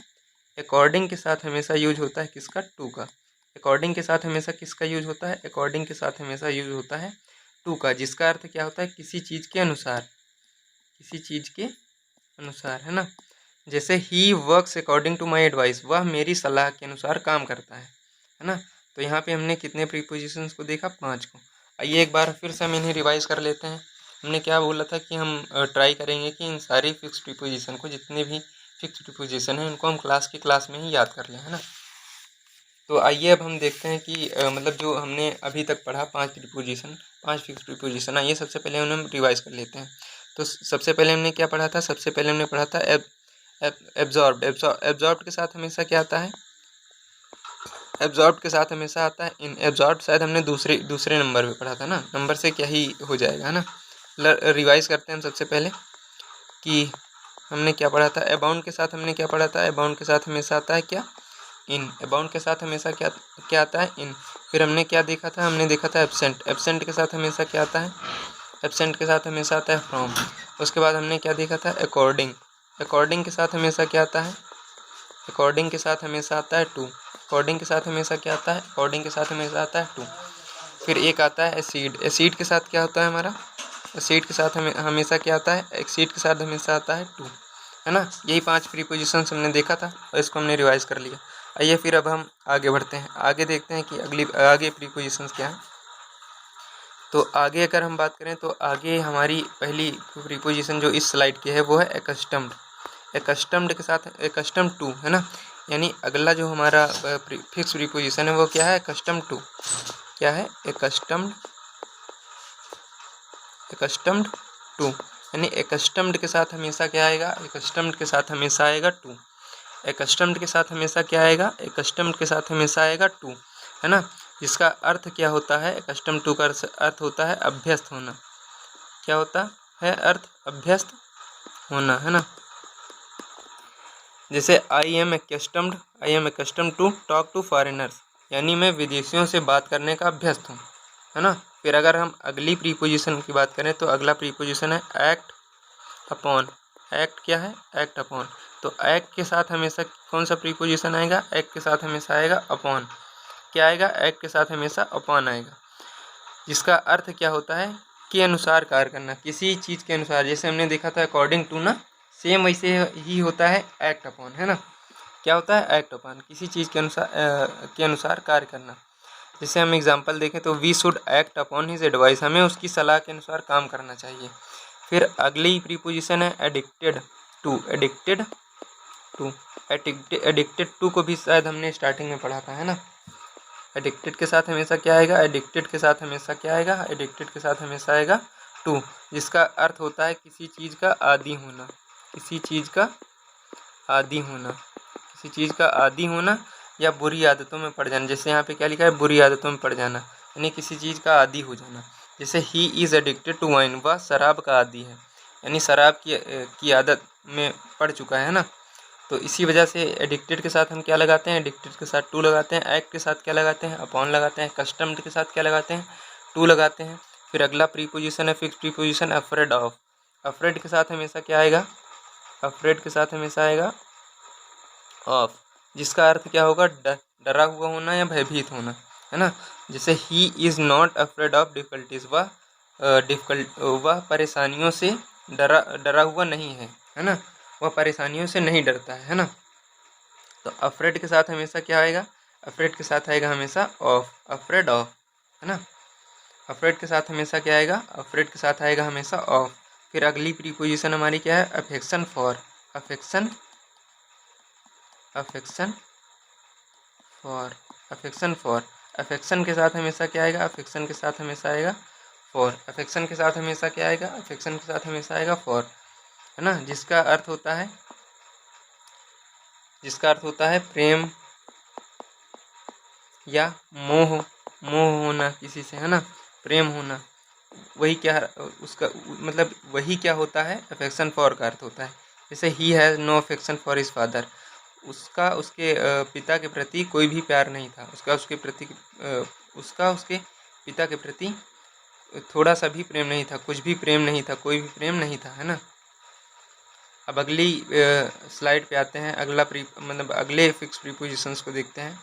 अकॉर्डिंग के साथ हमेशा यूज होता है किसका, टू का। अकॉर्डिंग के साथ हमेशा किसका यूज होता है, अकॉर्डिंग के साथ हमेशा यूज होता है टू का, जिसका अर्थ क्या होता है, किसी चीज़ के अनुसार, किसी चीज़ के अनुसार, है ना। जैसे he works according to my advice, वह मेरी सलाह के अनुसार काम करता है ना। तो यहाँ पे हमने कितने प्रीपोजिशंस को देखा, 5 को। आइए एक बार फिर से हम इन्हें रिवाइज कर लेते हैं। हमने क्या बोला था कि हम ट्राई करेंगे कि इन सारी फिक्स प्रीपोजिशन को, जितने भी फिक्स प्रीपोजिशन हैं इनको हम क्लास में ही याद कर लें, है ना। तो आइए अब हम देखते हैं कि मतलब जो हमने अभी तक पढ़ा 5 प्रीपोजिशन, 5 फिक्स प्रीपोजिशन, आइए सबसे पहले उन्हें हम रिवाइज कर लेते हैं। तो सबसे पहले हमने क्या पढ़ा था, सबसे पहले हमने पढ़ा था एब्जॉर्ब्ड। एब्जॉर्ब्ड के साथ हमेशा क्या आता है, एब्जॉर्ब्ड के साथ हमेशा आता है इन। एब्जॉर्ब्ड शायद हमने दूसरे नंबर पे पढ़ा था ना, नंबर से क्या ही हो जाएगा, है ना। रिवाइज करते हैं हम सबसे पहले कि हमने क्या पढ़ा था। अबाउंड के साथ हमने क्या पढ़ा था, अबाउंड के साथ हमेशा आता है क्या, इन। अबाउंड के साथ हमेशा क्या आता है, इन। फिर हमने क्या देखा था, हमने देखा था एब्सेंट। एब्सेंट के साथ हमेशा क्या आता है, एब्सेंट के साथ हमेशा आता है फ्रॉम। उसके बाद हमने क्या देखा था, अकॉर्डिंग। अकॉर्डिंग के साथ हमेशा क्या आता है, अकॉर्डिंग के साथ हमेशा आता है टू। अकॉर्डिंग के साथ हमेशा क्या आता है, अकॉर्डिंग के साथ हमेशा आता है टू। फिर एक आता है एसीड। एसीड के साथ क्या होता है हमारा, एसीड के साथ हमेशा क्या आता है, एसीड के साथ हमेशा आता है टू, है ना। यही 5 प्रीपोजिशंस हमने देखा था और इसको हमने रिवाइज कर लिया। आइए फिर अब हम आगे बढ़ते हैं, आगे देखते हैं कि आगे प्रीपोजिशंस क्या है। तो आगे अगर हम बात करें तो आगे हमारी पहली प्रीपोजिशन जो इस स्लाइड की है वो है एकस्टम्ड। एकस्टम्ड के साथ एकस्टम टू, है ना। यानी अगला जो हमारा फिक्स प्रीपोजिशन है वो क्या है, एकस्टम टू। क्या है, एकस्टम्ड, एकस्टम्ड टू, यानी एकस्टम्ड के साथ हमेशा क्या आएगा, एकस्टम्ड के साथ हमेशा आएगा टू। एकस्टम्ड के साथ हमेशा क्या आएगा, एकस्टम्ड के साथ हमेशा आएगा टू, है ना। जिसका अर्थ क्या होता है, एकस्टम टू का अर्थ होता है अभ्यस्त होना। क्या होता है अर्थ, अभ्यस्त होना, है ना। जैसे I am accustomed to talk to foreigners, यानी मैं विदेशियों से बात करने का अभ्यस्त हूँ, है ना। फिर अगर हम अगली प्रीपोजिशन की बात करें तो अगला प्रीपोजिशन है एक्ट अपॉन। एक्ट क्या है, एक्ट अपॉन। तो एक्ट के साथ हमेशा कौन सा प्रीपोजिशन आएगा, एक्ट के साथ हमेशा आएगा अपॉन। क्या आएगा, एक्ट के साथ हमेशा अपॉन आएगा, जिसका अर्थ क्या होता है, के अनुसार कार्य करना, किसी चीज़ के अनुसार, जैसे हमने देखा था अकॉर्डिंग टू ना, सेम वैसे ही होता है एक्ट अपॉन, है ना। क्या होता है? एक्ट अपॉन, किसी चीज़ के अनुसार कार्य करना। जैसे हम एग्जांपल देखें तो we should act upon his advice, हमें उसकी सलाह के अनुसार काम करना चाहिए। फिर अगली प्रीपोजिशन है addicted to. Addicted to, addicted to को भी शायद हमने स्टार्टिंग में पढ़ा था, है ना। एडिक्टेड के साथ हमेशा क्या आएगा? एडिक्टेड के साथ हमेशा क्या आएगा? एडिक्टेड के साथ हमेशा आएगा टू, जिसका अर्थ होता है किसी चीज़ का आदी होना, किसी चीज़ का आदी होना, किसी चीज़ का आदी होना या बुरी आदतों में पड़ जाना। जैसे यहाँ पे क्या लिखा है? बुरी आदतों में पड़ जाना, यानी किसी चीज़ का आदी हो जाना। जैसे he is addicted to wine, वह शराब का आदी है, यानी शराब की आदत में पड़ चुका है ना। तो इसी वजह से एडिक्टेड के साथ हम क्या लगाते हैं? एडिक्टेड के साथ टू लगाते हैं। एक्ट के साथ क्या लगाते हैं? अपॉन लगाते हैं। कस्टम्ड के साथ क्या लगाते हैं? टू लगाते हैं। फिर अगला प्रीपोजिशन है fix preposition afraid of. Afraid के साथ हमेशा क्या आएगा? अफ्रेड के साथ हमेशा आएगा ऑफ, जिसका अर्थ क्या होगा? डरा हुआ होना या भयभीत होना, है ना। जैसे he is not afraid of difficulties, वह परेशानियों से डरा हुआ नहीं है ना। वह परेशानियों से नहीं डरता है ना। तो अफ्रेड के साथ हमेशा क्या आएगा? अफ्रेड के साथ आएगा हमेशा ऑफ, अफ्रेड ऑफ, है ना। अफ्रेड के साथ हमेशा क्या आएगा? अफ्रेड के साथ आएगा हमेशा ऑफ। फिर अगली प्रीपोजिशन हमारी क्या है? Affection for. Affection affection for, affection for, affection के साथ हमेशा क्या आएगा? अफेक्शन के साथ हमेशा आएगा फॉर। अफेक्शन के साथ हमेशा क्या आएगा? अफेक्शन के साथ हमेशा आएगा फॉर, है ना। जिसका अर्थ होता है प्रेम या मोह, मोह होना किसी से, है ना, प्रेम होना। वही क्या उसका मतलब वही क्या होता है? अफेक्शन फॉर का अर्थ होता है। जैसे he has no affection for his father, उसका उसके पिता के प्रति कोई भी प्यार नहीं था। उसका उसके पिता के प्रति थोड़ा सा भी प्रेम नहीं था, कुछ भी प्रेम नहीं था, कोई भी प्रेम नहीं था, है ना। अब अगली स्लाइड पे आते हैं। अगले फिक्स प्रीपोजिशंस को देखते हैं।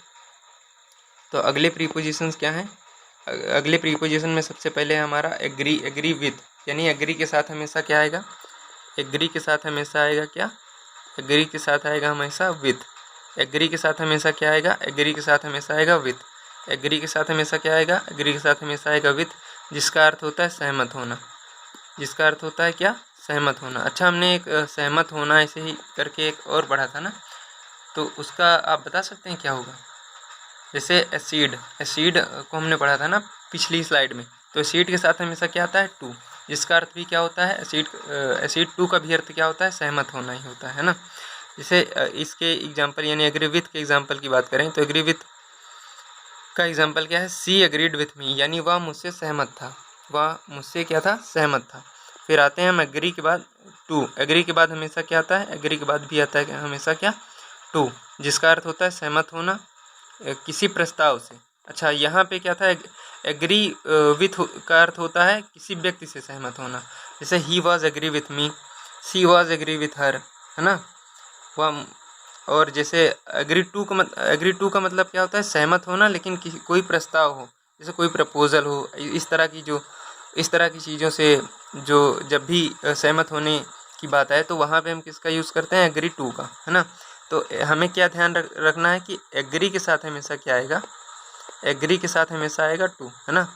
तो अगले प्रीपोजिशंस क्या हैं? अगले प्रीपोजिशन में सबसे पहले हमारा एग्री। एग्री विथ, यानी एग्री के साथ हमेशा क्या आएगा? एग्री के साथ हमेशा आएगा क्या? एग्री के साथ आएगा हमेशा विथ। एग्री के साथ हमेशा क्या आएगा? एग्री के साथ हमेशा आएगा विथ। एग्री के साथ हमेशा क्या आएगा? एग्री के साथ हमेशा आएगा विथ, जिसका अर्थ होता है सहमत होना। जिसका अर्थ होता है क्या? सहमत होना। अच्छा, हमने एक सहमत होना ऐसे ही करके एक और पढ़ा था ना, तो उसका आप बता सकते हैं क्या होगा? जैसे एसिड, एसिड को हमने पढ़ा था ना पिछली स्लाइड में। तो एसिड के साथ हमेशा क्या आता है? टू, जिसका अर्थ भी क्या होता है? एसिड टू का भी अर्थ क्या होता है? सहमत होना ही होता है ना। जैसे इसके एग्जांपल यानी एग्री विथ के एग्जांपल की बात करें तो एग्री विथ का एग्जांपल क्या है? सी एग्रीड विथ मी, यानी वह मुझसे सहमत था। वह मुझसे क्या था? सहमत था। फिर आते हैं हम एग्री के बाद टू। एग्री के बाद हमेशा क्या आता है? एग्री के बाद भी आता है हमेशा क्या? टू, जिसका अर्थ होता है सहमत होना किसी प्रस्ताव से। अच्छा, यहाँ पे क्या था? एग्री विथ का अर्थ होता है किसी व्यक्ति से सहमत होना। जैसे he was agree with me, she was agree with her, है ना। वह, और जैसे एग्री टू का मतलब क्या होता है? सहमत होना लेकिन कोई प्रस्ताव हो, जैसे कोई प्रपोजल हो, इस तरह की चीज़ों से जो जब भी सहमत होने की बात आए तो वहाँ पे हम किसका यूज़ करते हैं? एग्री टू का, है ना। तो हमें क्या ध्यान रखना है कि एग्री के साथ हमेशा क्या आएगा? एग्री के साथ हमेशा आएगा टू, है ना।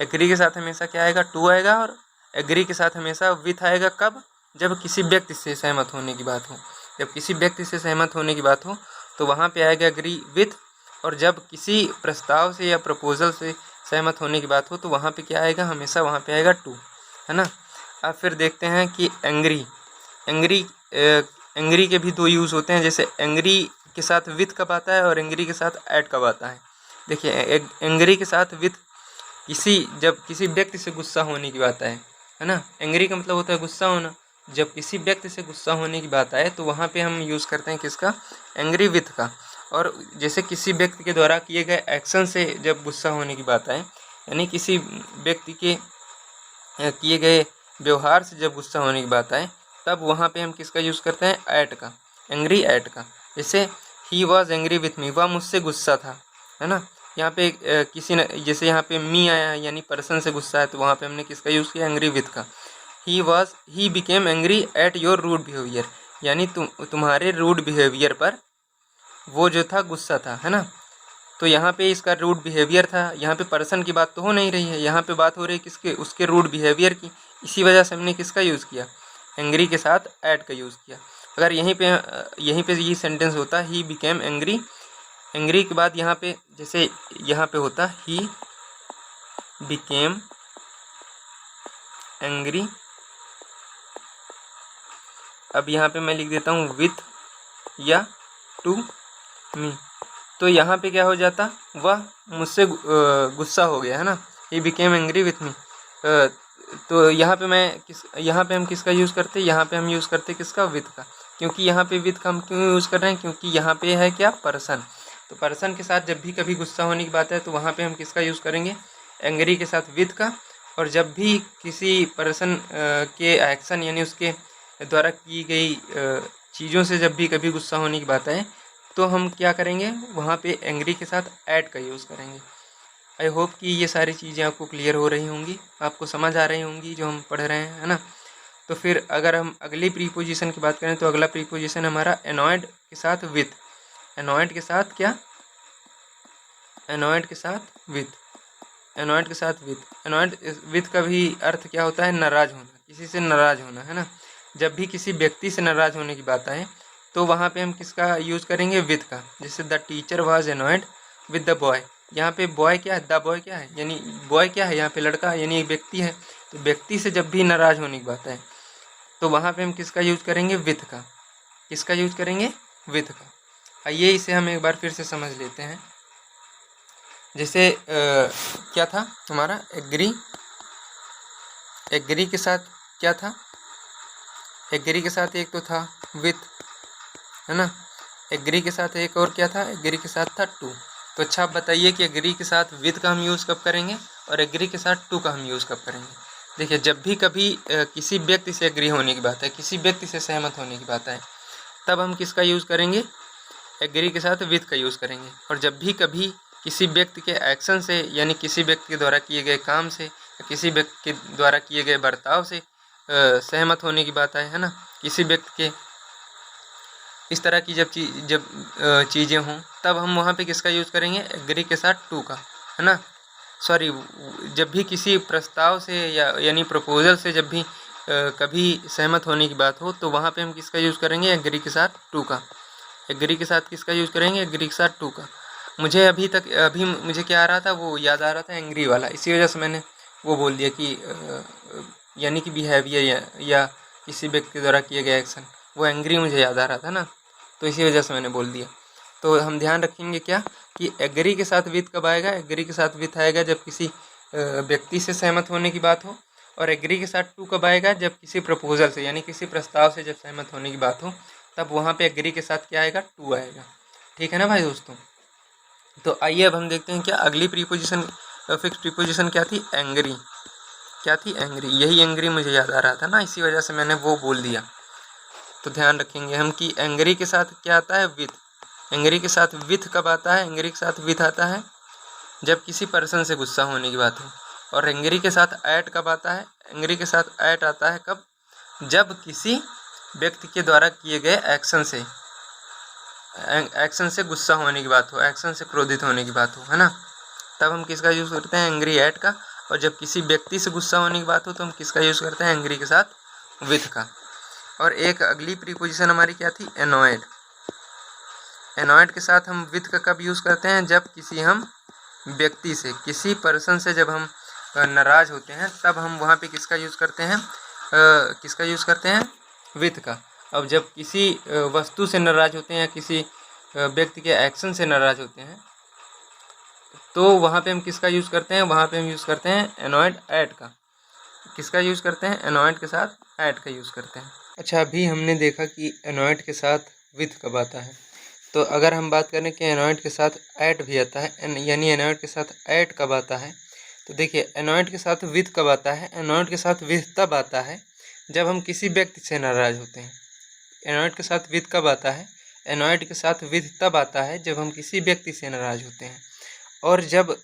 एग्री के साथ हमेशा क्या आएगा? टू आएगा। और एग्री के साथ हमेशा विथ आएगा कब? जब किसी व्यक्ति से सहमत होने की बात हो। जब किसी व्यक्ति से सहमत होने की बात हो तो वहाँ पे आएगा एग्री विथ। और जब किसी प्रस्ताव से या प्रपोजल से सहमत होने की बात हो तो वहाँ पे क्या आएगा? हमेशा वहाँ पे आएगा टू, है ना। अब फिर देखते हैं कि एंग्री। एंग्री एंग्री के भी दो यूज़ होते हैं। जैसे एंग्री के साथ विथ कब आता है और एंग्री के साथ एट कब आता है? देखिए, एंग्री के साथ विथ जब किसी व्यक्ति से गुस्सा होने की बात आए, है ना। एंग्री का मतलब होता है गुस्सा होना। जब किसी व्यक्ति से गुस्सा होने की बात आए तो वहाँ पे हम यूज़ करते हैं किसका? एंग्री विथ का। और जैसे किसी व्यक्ति के द्वारा किए गए एक्शन से जब गुस्सा होने की बात आए, यानी किसी व्यक्ति के किए गए व्यवहार से जब गुस्सा होने की बात आए, तब वहाँ पे हम किसका यूज़ करते हैं? एट का, एंग्री एट का। जैसे he was angry with me, वह मुझसे गुस्सा था, है ना। यहाँ पे किसी ने, जैसे यहाँ पे मी आया है यानी पर्सन से गुस्सा है, तो वहाँ पे हमने किसका यूज़ किया, एंग्री विथ का। He became angry at your rude behaviour, यानी तुम्हारे रूड बिहेवियर पर वो जो था गुस्सा था, है ना। तो यहाँ पे इसका रूड बिहेवियर था, यहाँ पे पर्सन की बात तो हो नहीं रही है, यहाँ पे बात हो रही है किसके, उसके रूड बिहेवियर की। इसी वजह से हमने किसका यूज़ किया, एंग्री के साथ ऐड का यूज़ किया। अगर यहीं पे ये सेंटेंस होता ही बिकेम एंग्री, एंग्री के बाद यहाँ पे जैसे यहाँ पे होता ही बिकेम एंग्री, अब यहाँ पे मैं लिख देता हूँ विथ या टू मी, तो यहाँ पे क्या हो जाता, वह मुझसे गुस्सा हो गया, है ना। ही बिकेम एंग्री विथ मी। तो यहाँ पे हम किसका यूज़ करते, यहाँ पे हम यूज़ करते किसका, विथ का। क्योंकि यहाँ पे विथ का हम क्यों यूज़ कर रहे हैं, क्योंकि यहाँ पे है क्या, पर्सन। तो पर्सन के साथ जब भी कभी गुस्सा होने की बात है तो वहाँ पे हम किसका यूज़ करेंगे, एंग्री के साथ विथ का। और जब भी किसी पर्सन के एक्शन यानी उसके द्वारा की गई चीज़ों से जब भी कभी गुस्सा होने की बात आए तो हम क्या करेंगे, वहाँ पे एंग्री के साथ ऐड का यूज़ करेंगे। आई होप कि ये सारी चीज़ें आपको क्लियर हो रही होंगी, आपको समझ आ रही होंगी जो हम पढ़ रहे हैं, है ना। तो फिर अगर हम अगली प्रीपोजिशन की बात करें तो अगला प्रीपोजिशन हमारा एनॉयड के साथ विथ। एनॉयड के साथ क्या, एनॉयड के साथ विथ, एनॉयड के साथ विथ। एनॉयड विथ का भी अर्थ क्या होता है, नाराज़ होना, किसी से नाराज़ होना, है ना। जब भी किसी व्यक्ति से नाराज़ होने की बात आए तो वहाँ पे हम किसका यूज़ करेंगे, विथ का। जैसे the teacher was annoyed with the boy, यहाँ पे बॉय क्या है, द बॉय क्या है, यानी बॉय क्या है, यहाँ पे लड़का यानी एक व्यक्ति है। तो व्यक्ति से जब भी नाराज़ होने की बात है तो वहाँ पे हम किसका यूज़ करेंगे, विथ का। किसका यूज़ करेंगे, विथ का। आइए इसे हम एक बार फिर से समझ लेते हैं। जैसे क्या था हमारा, एग्री, एग्री के साथ क्या था, एग्री के साथ एक तो था विथ, है ना। एग्री के साथ एक और क्या था, एग्री के साथ था टू। तो अच्छा आप बताइए कि एग्री के साथ विथ का हम यूज़ कब करेंगे और एग्री के साथ टू का हम यूज़ कब करेंगे। देखिए जब भी कभी किसी व्यक्ति से एग्री होने की बात है, किसी व्यक्ति से सहमत होने की बात है, तब हम किसका यूज़ करेंगे, एग्री के साथ विथ का यूज़ करेंगे। और जब भी कभी किसी व्यक्ति के एक्शन से यानी किसी व्यक्ति के द्वारा किए गए काम से या किसी व्यक्ति के द्वारा किए गए बर्ताव से सहमत होने की बात है ना, किसी व्यक्ति के इस तरह की जब चीज़ें हों तब हम वहाँ पे किसका यूज़ करेंगे, एग्री के साथ टू का, है ना। सॉरी, जब भी किसी प्रस्ताव से यानी प्रपोजल से जब भी कभी सहमत होने की बात हो तो वहाँ पे हम किसका यूज़ करेंगे, एग्री के साथ टू का। एग्री के साथ किसका यूज़ करेंगे, एग्री के साथ टू का। अभी मुझे क्या आ रहा था, वो याद आ रहा था एंग्री वाला, इसी वजह से मैंने वो बोल दिया कि यानी कि बिहेवियर या किसी व्यक्ति द्वारा किए गए एक्शन, वो एंग्री मुझे याद आ रहा था ना, तो इसी वजह से मैंने बोल दिया। तो हम ध्यान रखेंगे क्या कि एग्री के साथ विथ कब आएगा, एग्री के साथ विथ आएगा जब किसी व्यक्ति से सहमत होने की बात हो। और एग्री के साथ टू कब आएगा, जब किसी प्रपोजल से यानी किसी प्रस्ताव से जब सहमत होने की बात हो, तब वहाँ पे एग्री के साथ क्या आएगा, टू आएगा। ठीक है ना भाई दोस्तों। तो आइए अब हम देखते हैं क्या अगली प्रीपोजिशन, फिक्स प्रीपोजिशन क्या थी, एंग्री। क्या थी, एंग्री। यही एंग्री मुझे याद आ रहा था ना, इसी वजह से मैंने वो बोल दिया। तो ध्यान रखेंगे हम कि एंग्री के साथ क्या आता है, विथ। एंग्री के साथ विथ कब आता है, एंग्री के साथ विथ आता है जब किसी पर्सन से गुस्सा होने की बात हो। और एंग्री के साथ ऐट कब आता है, एंग्री के साथ ऐट आता है कब, जब किसी व्यक्ति के द्वारा किए गए एक्शन से गुस्सा होने की बात हो, एक्शन से क्रोधित होने की बात हो, है ना। तब हम किसका यूज़ करते हैं, एंग्री ऐट का। और जब किसी व्यक्ति से गुस्सा होने की बात हो तो हम किसका यूज़ करते हैं, एंग्री के साथ विथ का। और एक अगली प्रीपोजिशन हमारी क्या थी, एनॉयड। एनॉयड के साथ हम विथ का कब यूज़ करते हैं, जब किसी हम व्यक्ति से, किसी पर्सन से जब हम नाराज़ होते हैं तब हम वहाँ पे किसका यूज़ करते हैं, किसका यूज़ करते हैं, विथ का। अब जब किसी वस्तु से नाराज़ होते हैं या किसी व्यक्ति के एक्शन से नाराज़ होते हैं तो वहाँ पे हम किसका यूज़ करते हैं, वहाँ पे हम यूज़ करते हैं एनॉयड ऐट का। किसका यूज़ करते हैं, एनॉयड के साथ ऐट का यूज़ करते हैं। अच्छा, अभी हमने देखा कि एनॉयड के साथ विथ कब आता है। तो अगर हम बात करें कि एनॉयड के साथ ऐट भी आता है, यानी एनॉयड के साथ ऐट कब आता है, तो देखिए एनॉयड के साथ विथ कब आता है, एनॉयड के साथ विथ तब आता है जब हम किसी व्यक्ति से नाराज़ होते हैं। एनॉयड के साथ विथ कब आता है, एनॉयड के साथ विथ तब आता है जब हम किसी व्यक्ति से नाराज़ होते हैं। और जब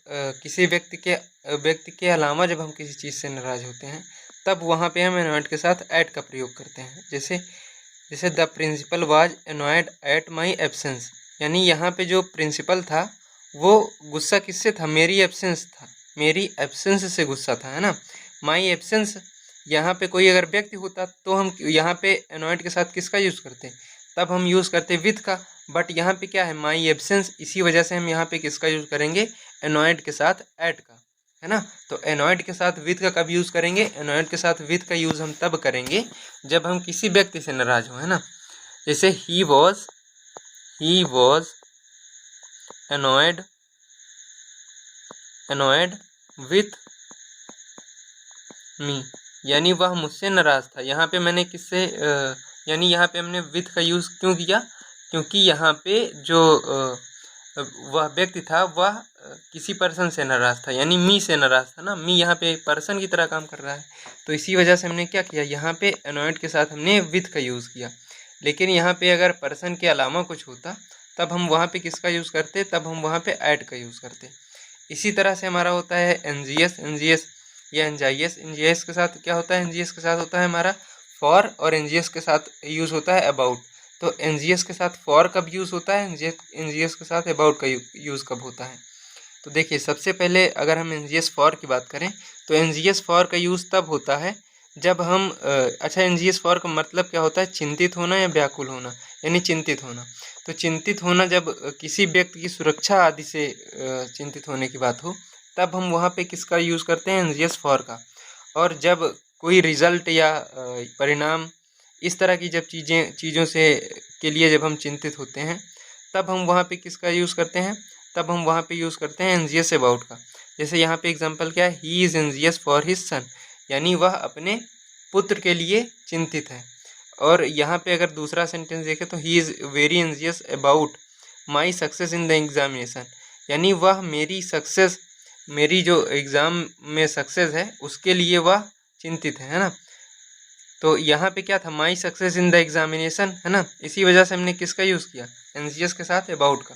किसी व्यक्ति के अलावा जब हम किसी चीज़ से नाराज़ होते हैं तब वहाँ पे हम एनॉयड के साथ एट का प्रयोग करते हैं। जैसे the principal was annoyed at my absence, यानी यहाँ पे जो प्रिंसिपल था वो गुस्सा किससे था, मेरी एब्सेंस था, मेरी एब्सेंस से गुस्सा था, है ना। माई एब्सेंस, यहाँ पे कोई अगर व्यक्ति होता तो हम यहाँ पे एनॉयड के साथ किसका यूज़ करते, तब हम यूज़ करते विथ का। बट यहाँ पे क्या है, माई एब्सेंस, इसी वजह से हम यहाँ पे किसका यूज़ करेंगे, एनॉयड के साथ एट का, है ना। तो एनॉयड के साथ विथ का कब यूज़ करेंगे, एनॉयड के साथ विथ का यूज़ हम तब करेंगे जब हम किसी व्यक्ति से नाराज़ हो, है ना। जैसे ही वॉज annoyed with मी, यानी वह मुझसे नाराज़ था। यहाँ पे मैंने किससे यानी यहाँ पे हमने विथ का यूज़ क्यों किया, क्योंकि यहाँ पे जो वह व्यक्ति था वह किसी पर्सन से नाराज़ था, यानी मी से नाराज़ था ना। मी यहाँ पे पर्सन की तरह काम कर रहा है, तो इसी वजह से हमने क्या किया, यहाँ पे एनॉयड के साथ हमने विथ का यूज़ किया। लेकिन यहाँ पे अगर पर्सन के अलावा कुछ होता तब हम वहाँ पे किसका यूज़ करते, तब हम वहाँ पे ऐड का यूज़ करते। इसी तरह से हमारा होता है एनजीएस या एनजीएस के साथ क्या होता है, एनजीएस के साथ होता है हमारा फॉर, और एनजीएस के साथ यूज़ होता है अबाउट। तो एनजीएस के साथ फॉर कब यूज़ होता है, एनजीएस के साथ अबाउट का यूज़ कब होता है। तो देखिए सबसे पहले अगर हम एनजीएस फॉर की बात करें तो एनजीएस फॉर का यूज़ तब होता है जब हम अच्छा, एनजीएस फॉर का मतलब क्या होता है, चिंतित होना या व्याकुल होना, यानी चिंतित होना। तो चिंतित होना जब किसी व्यक्ति की सुरक्षा आदि से चिंतित होने की बात हो तब हम वहाँ पे किसका यूज़ करते हैं, एनजीएस फॉर का। और जब कोई रिजल्ट या परिणाम इस तरह की जब चीज़ों से के लिए जब हम चिंतित होते हैं तब हम वहाँ पे किसका यूज़ करते हैं, तब हम वहाँ पे यूज़ करते हैं एनजीएस अबाउट का। जैसे यहाँ पे एग्जांपल क्या है, he is NGS for his son, यानी वह अपने पुत्र के लिए चिंतित है। और यहाँ पे अगर दूसरा सेंटेंस देखें तो he is very NGS about my success in the examination, यानी वह मेरी सक्सेस, मेरी जो एग्ज़ाम में सक्सेस है उसके लिए वह चिंतित है ना। तो यहाँ पे क्या था, my success in the examination, है ना। इसी वजह से हमने किसका यूज़ किया, एनजीएस के साथ अबाउट का।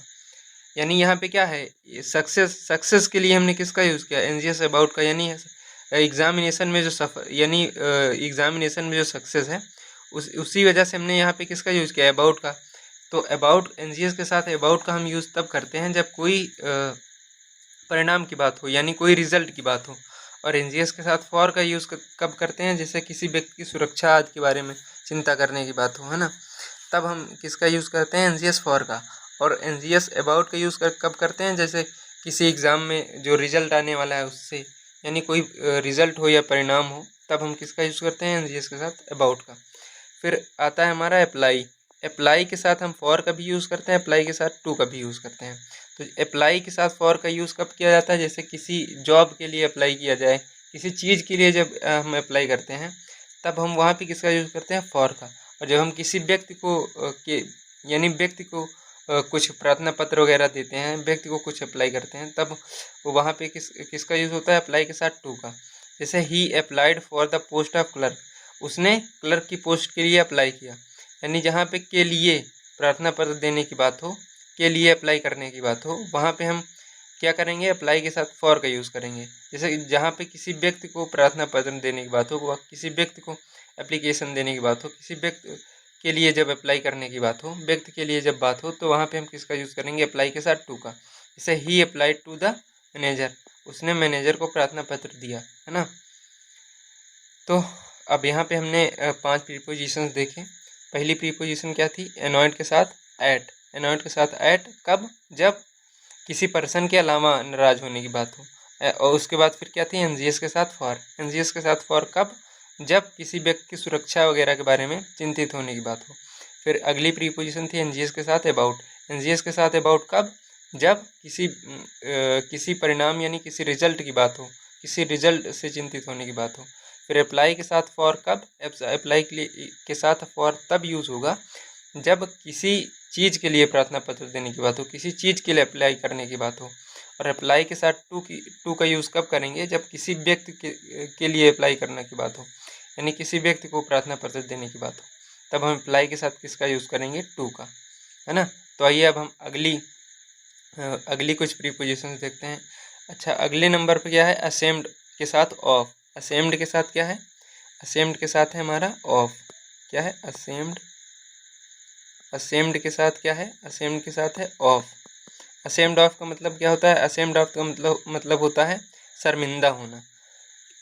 यानी यहाँ पे क्या है, सक्सेस के लिए हमने किसका यूज़ किया, एनजीएस अबाउट का। यानी एग्जामिनेशन में जो यानी एग्जामिनेशन में जो सक्सेस है उसी वजह से हमने यहाँ पे किसका यूज़ किया, अबाउट का। तो अबाउट, एनजीएस के साथ अबाउट का हम यूज़ तब करते हैं जब कोई परिणाम की बात हो, यानी कोई रिजल्ट की बात हो। और एनजीएस के साथ फॉर का यूज़ कब करते हैं, जैसे किसी व्यक्ति की सुरक्षा आदि के बारे में चिंता करने की बात हो, है ना, तब हम किसका यूज़ करते हैं, एनजीएस फॉर का। और एनजीएस अबाउट का यूज़ कब करते हैं, जैसे किसी एग्ज़ाम में जो रिजल्ट आने वाला है उससे, यानी कोई रिजल्ट हो या परिणाम हो, तब हम किसका यूज़ करते हैं, एनजीएस के साथ अबाउट का। फिर आता है हमारा अप्लाई। अप्लाई के साथ हम फॉर का भी यूज़ करते हैं, अप्लाई के साथ टू का भी यूज़ करते हैं। तो अप्लाई के साथ फॉर का यूज़ कब किया जाता है, जैसे किसी जॉब के लिए अप्लाई किया जाए, किसी चीज़ के लिए जब हम अप्लाई करते हैं तब हम वहाँ पे किसका यूज़ करते हैं, फॉर का। और जब हम किसी व्यक्ति को यानी व्यक्ति को कुछ प्रार्थना पत्र वगैरह देते हैं, व्यक्ति को कुछ अप्लाई करते हैं, तब वहाँ पे किसका यूज़ होता है, अप्लाई के साथ टू का। जैसे he applied for the post of clerk, उसने क्लर्क की पोस्ट के लिए अप्लाई किया, यानी जहाँ पे के लिए प्रार्थना पत्र देने की बात हो, के लिए अप्लाई करने की बात हो, वहाँ पे हम क्या करेंगे, अप्लाई के साथ फॉर का यूज़ करेंगे। जैसे जहाँ पे किसी व्यक्ति को प्रार्थना पत्र देने की बात हो, किसी व्यक्ति को एप्लीकेशन देने की बात हो, किसी व्यक्ति के लिए जब अप्लाई करने की बात हो, व्यक्ति के लिए जब बात हो, तो वहाँ पे हम किसका यूज़ करेंगे, अप्लाई के साथ टू का। जैसे he applied to the manager, उसने मैनेजर को प्रार्थना पत्र दिया, है ना। तो अब यहाँ पे हमने 5 प्रीपोजिशंस देखे। पहली प्रीपोजिशन क्या थी, एनॉयड के साथ एट। एनॉयड के साथ एट कब, जब किसी पर्सन के अलावा नाराज होने की बात हो। और उसके बाद फिर क्या थी, एनजीएस के साथ फॉर। एनजीएस के साथ फॉर कब, जब किसी व्यक्ति की सुरक्षा वगैरह के बारे में चिंतित होने की बात हो। फिर अगली प्रीपोजिशन थी एनजीएस के साथ अबाउट। एनजीएस के साथ अबाउट कब, जब किसी परिणाम यानी किसी रिजल्ट की बात हो, किसी रिजल्ट से चिंतित होने की बात हो। फिर अप्लाई के साथ फॉर कब, अप्लाई के साथ फॉर तब यूज़ होगा जब किसी चीज़ के लिए प्रार्थना पत्र देने की बात हो, किसी चीज़ के लिए अप्लाई करने की बात हो। और अप्लाई के साथ टू का यूज़ कब करेंगे, जब किसी व्यक्ति के लिए अप्लाई करने की बात हो, यानी किसी व्यक्ति को प्रार्थना पत्र देने की बात हो, तब हम अप्लाई के साथ किसका यूज़ करेंगे, टू का, है ना। तो आइए अब हम अगली अगली कुछ प्रीपोजिशन देखते हैं। अच्छा, अगले नंबर पे क्या है, असेम्ड के साथ ऑफ। असेम्ड के साथ क्या है, असेम्ड के साथ है हमारा ऑफ। क्या है, असेम्ड, असेम्ड के साथ क्या है, असेम्ड के साथ है ऑफ। असेम्ड ऑफ का मतलब क्या होता है, असेम्ड ऑफ का मतलब होता है शर्मिंदा होना।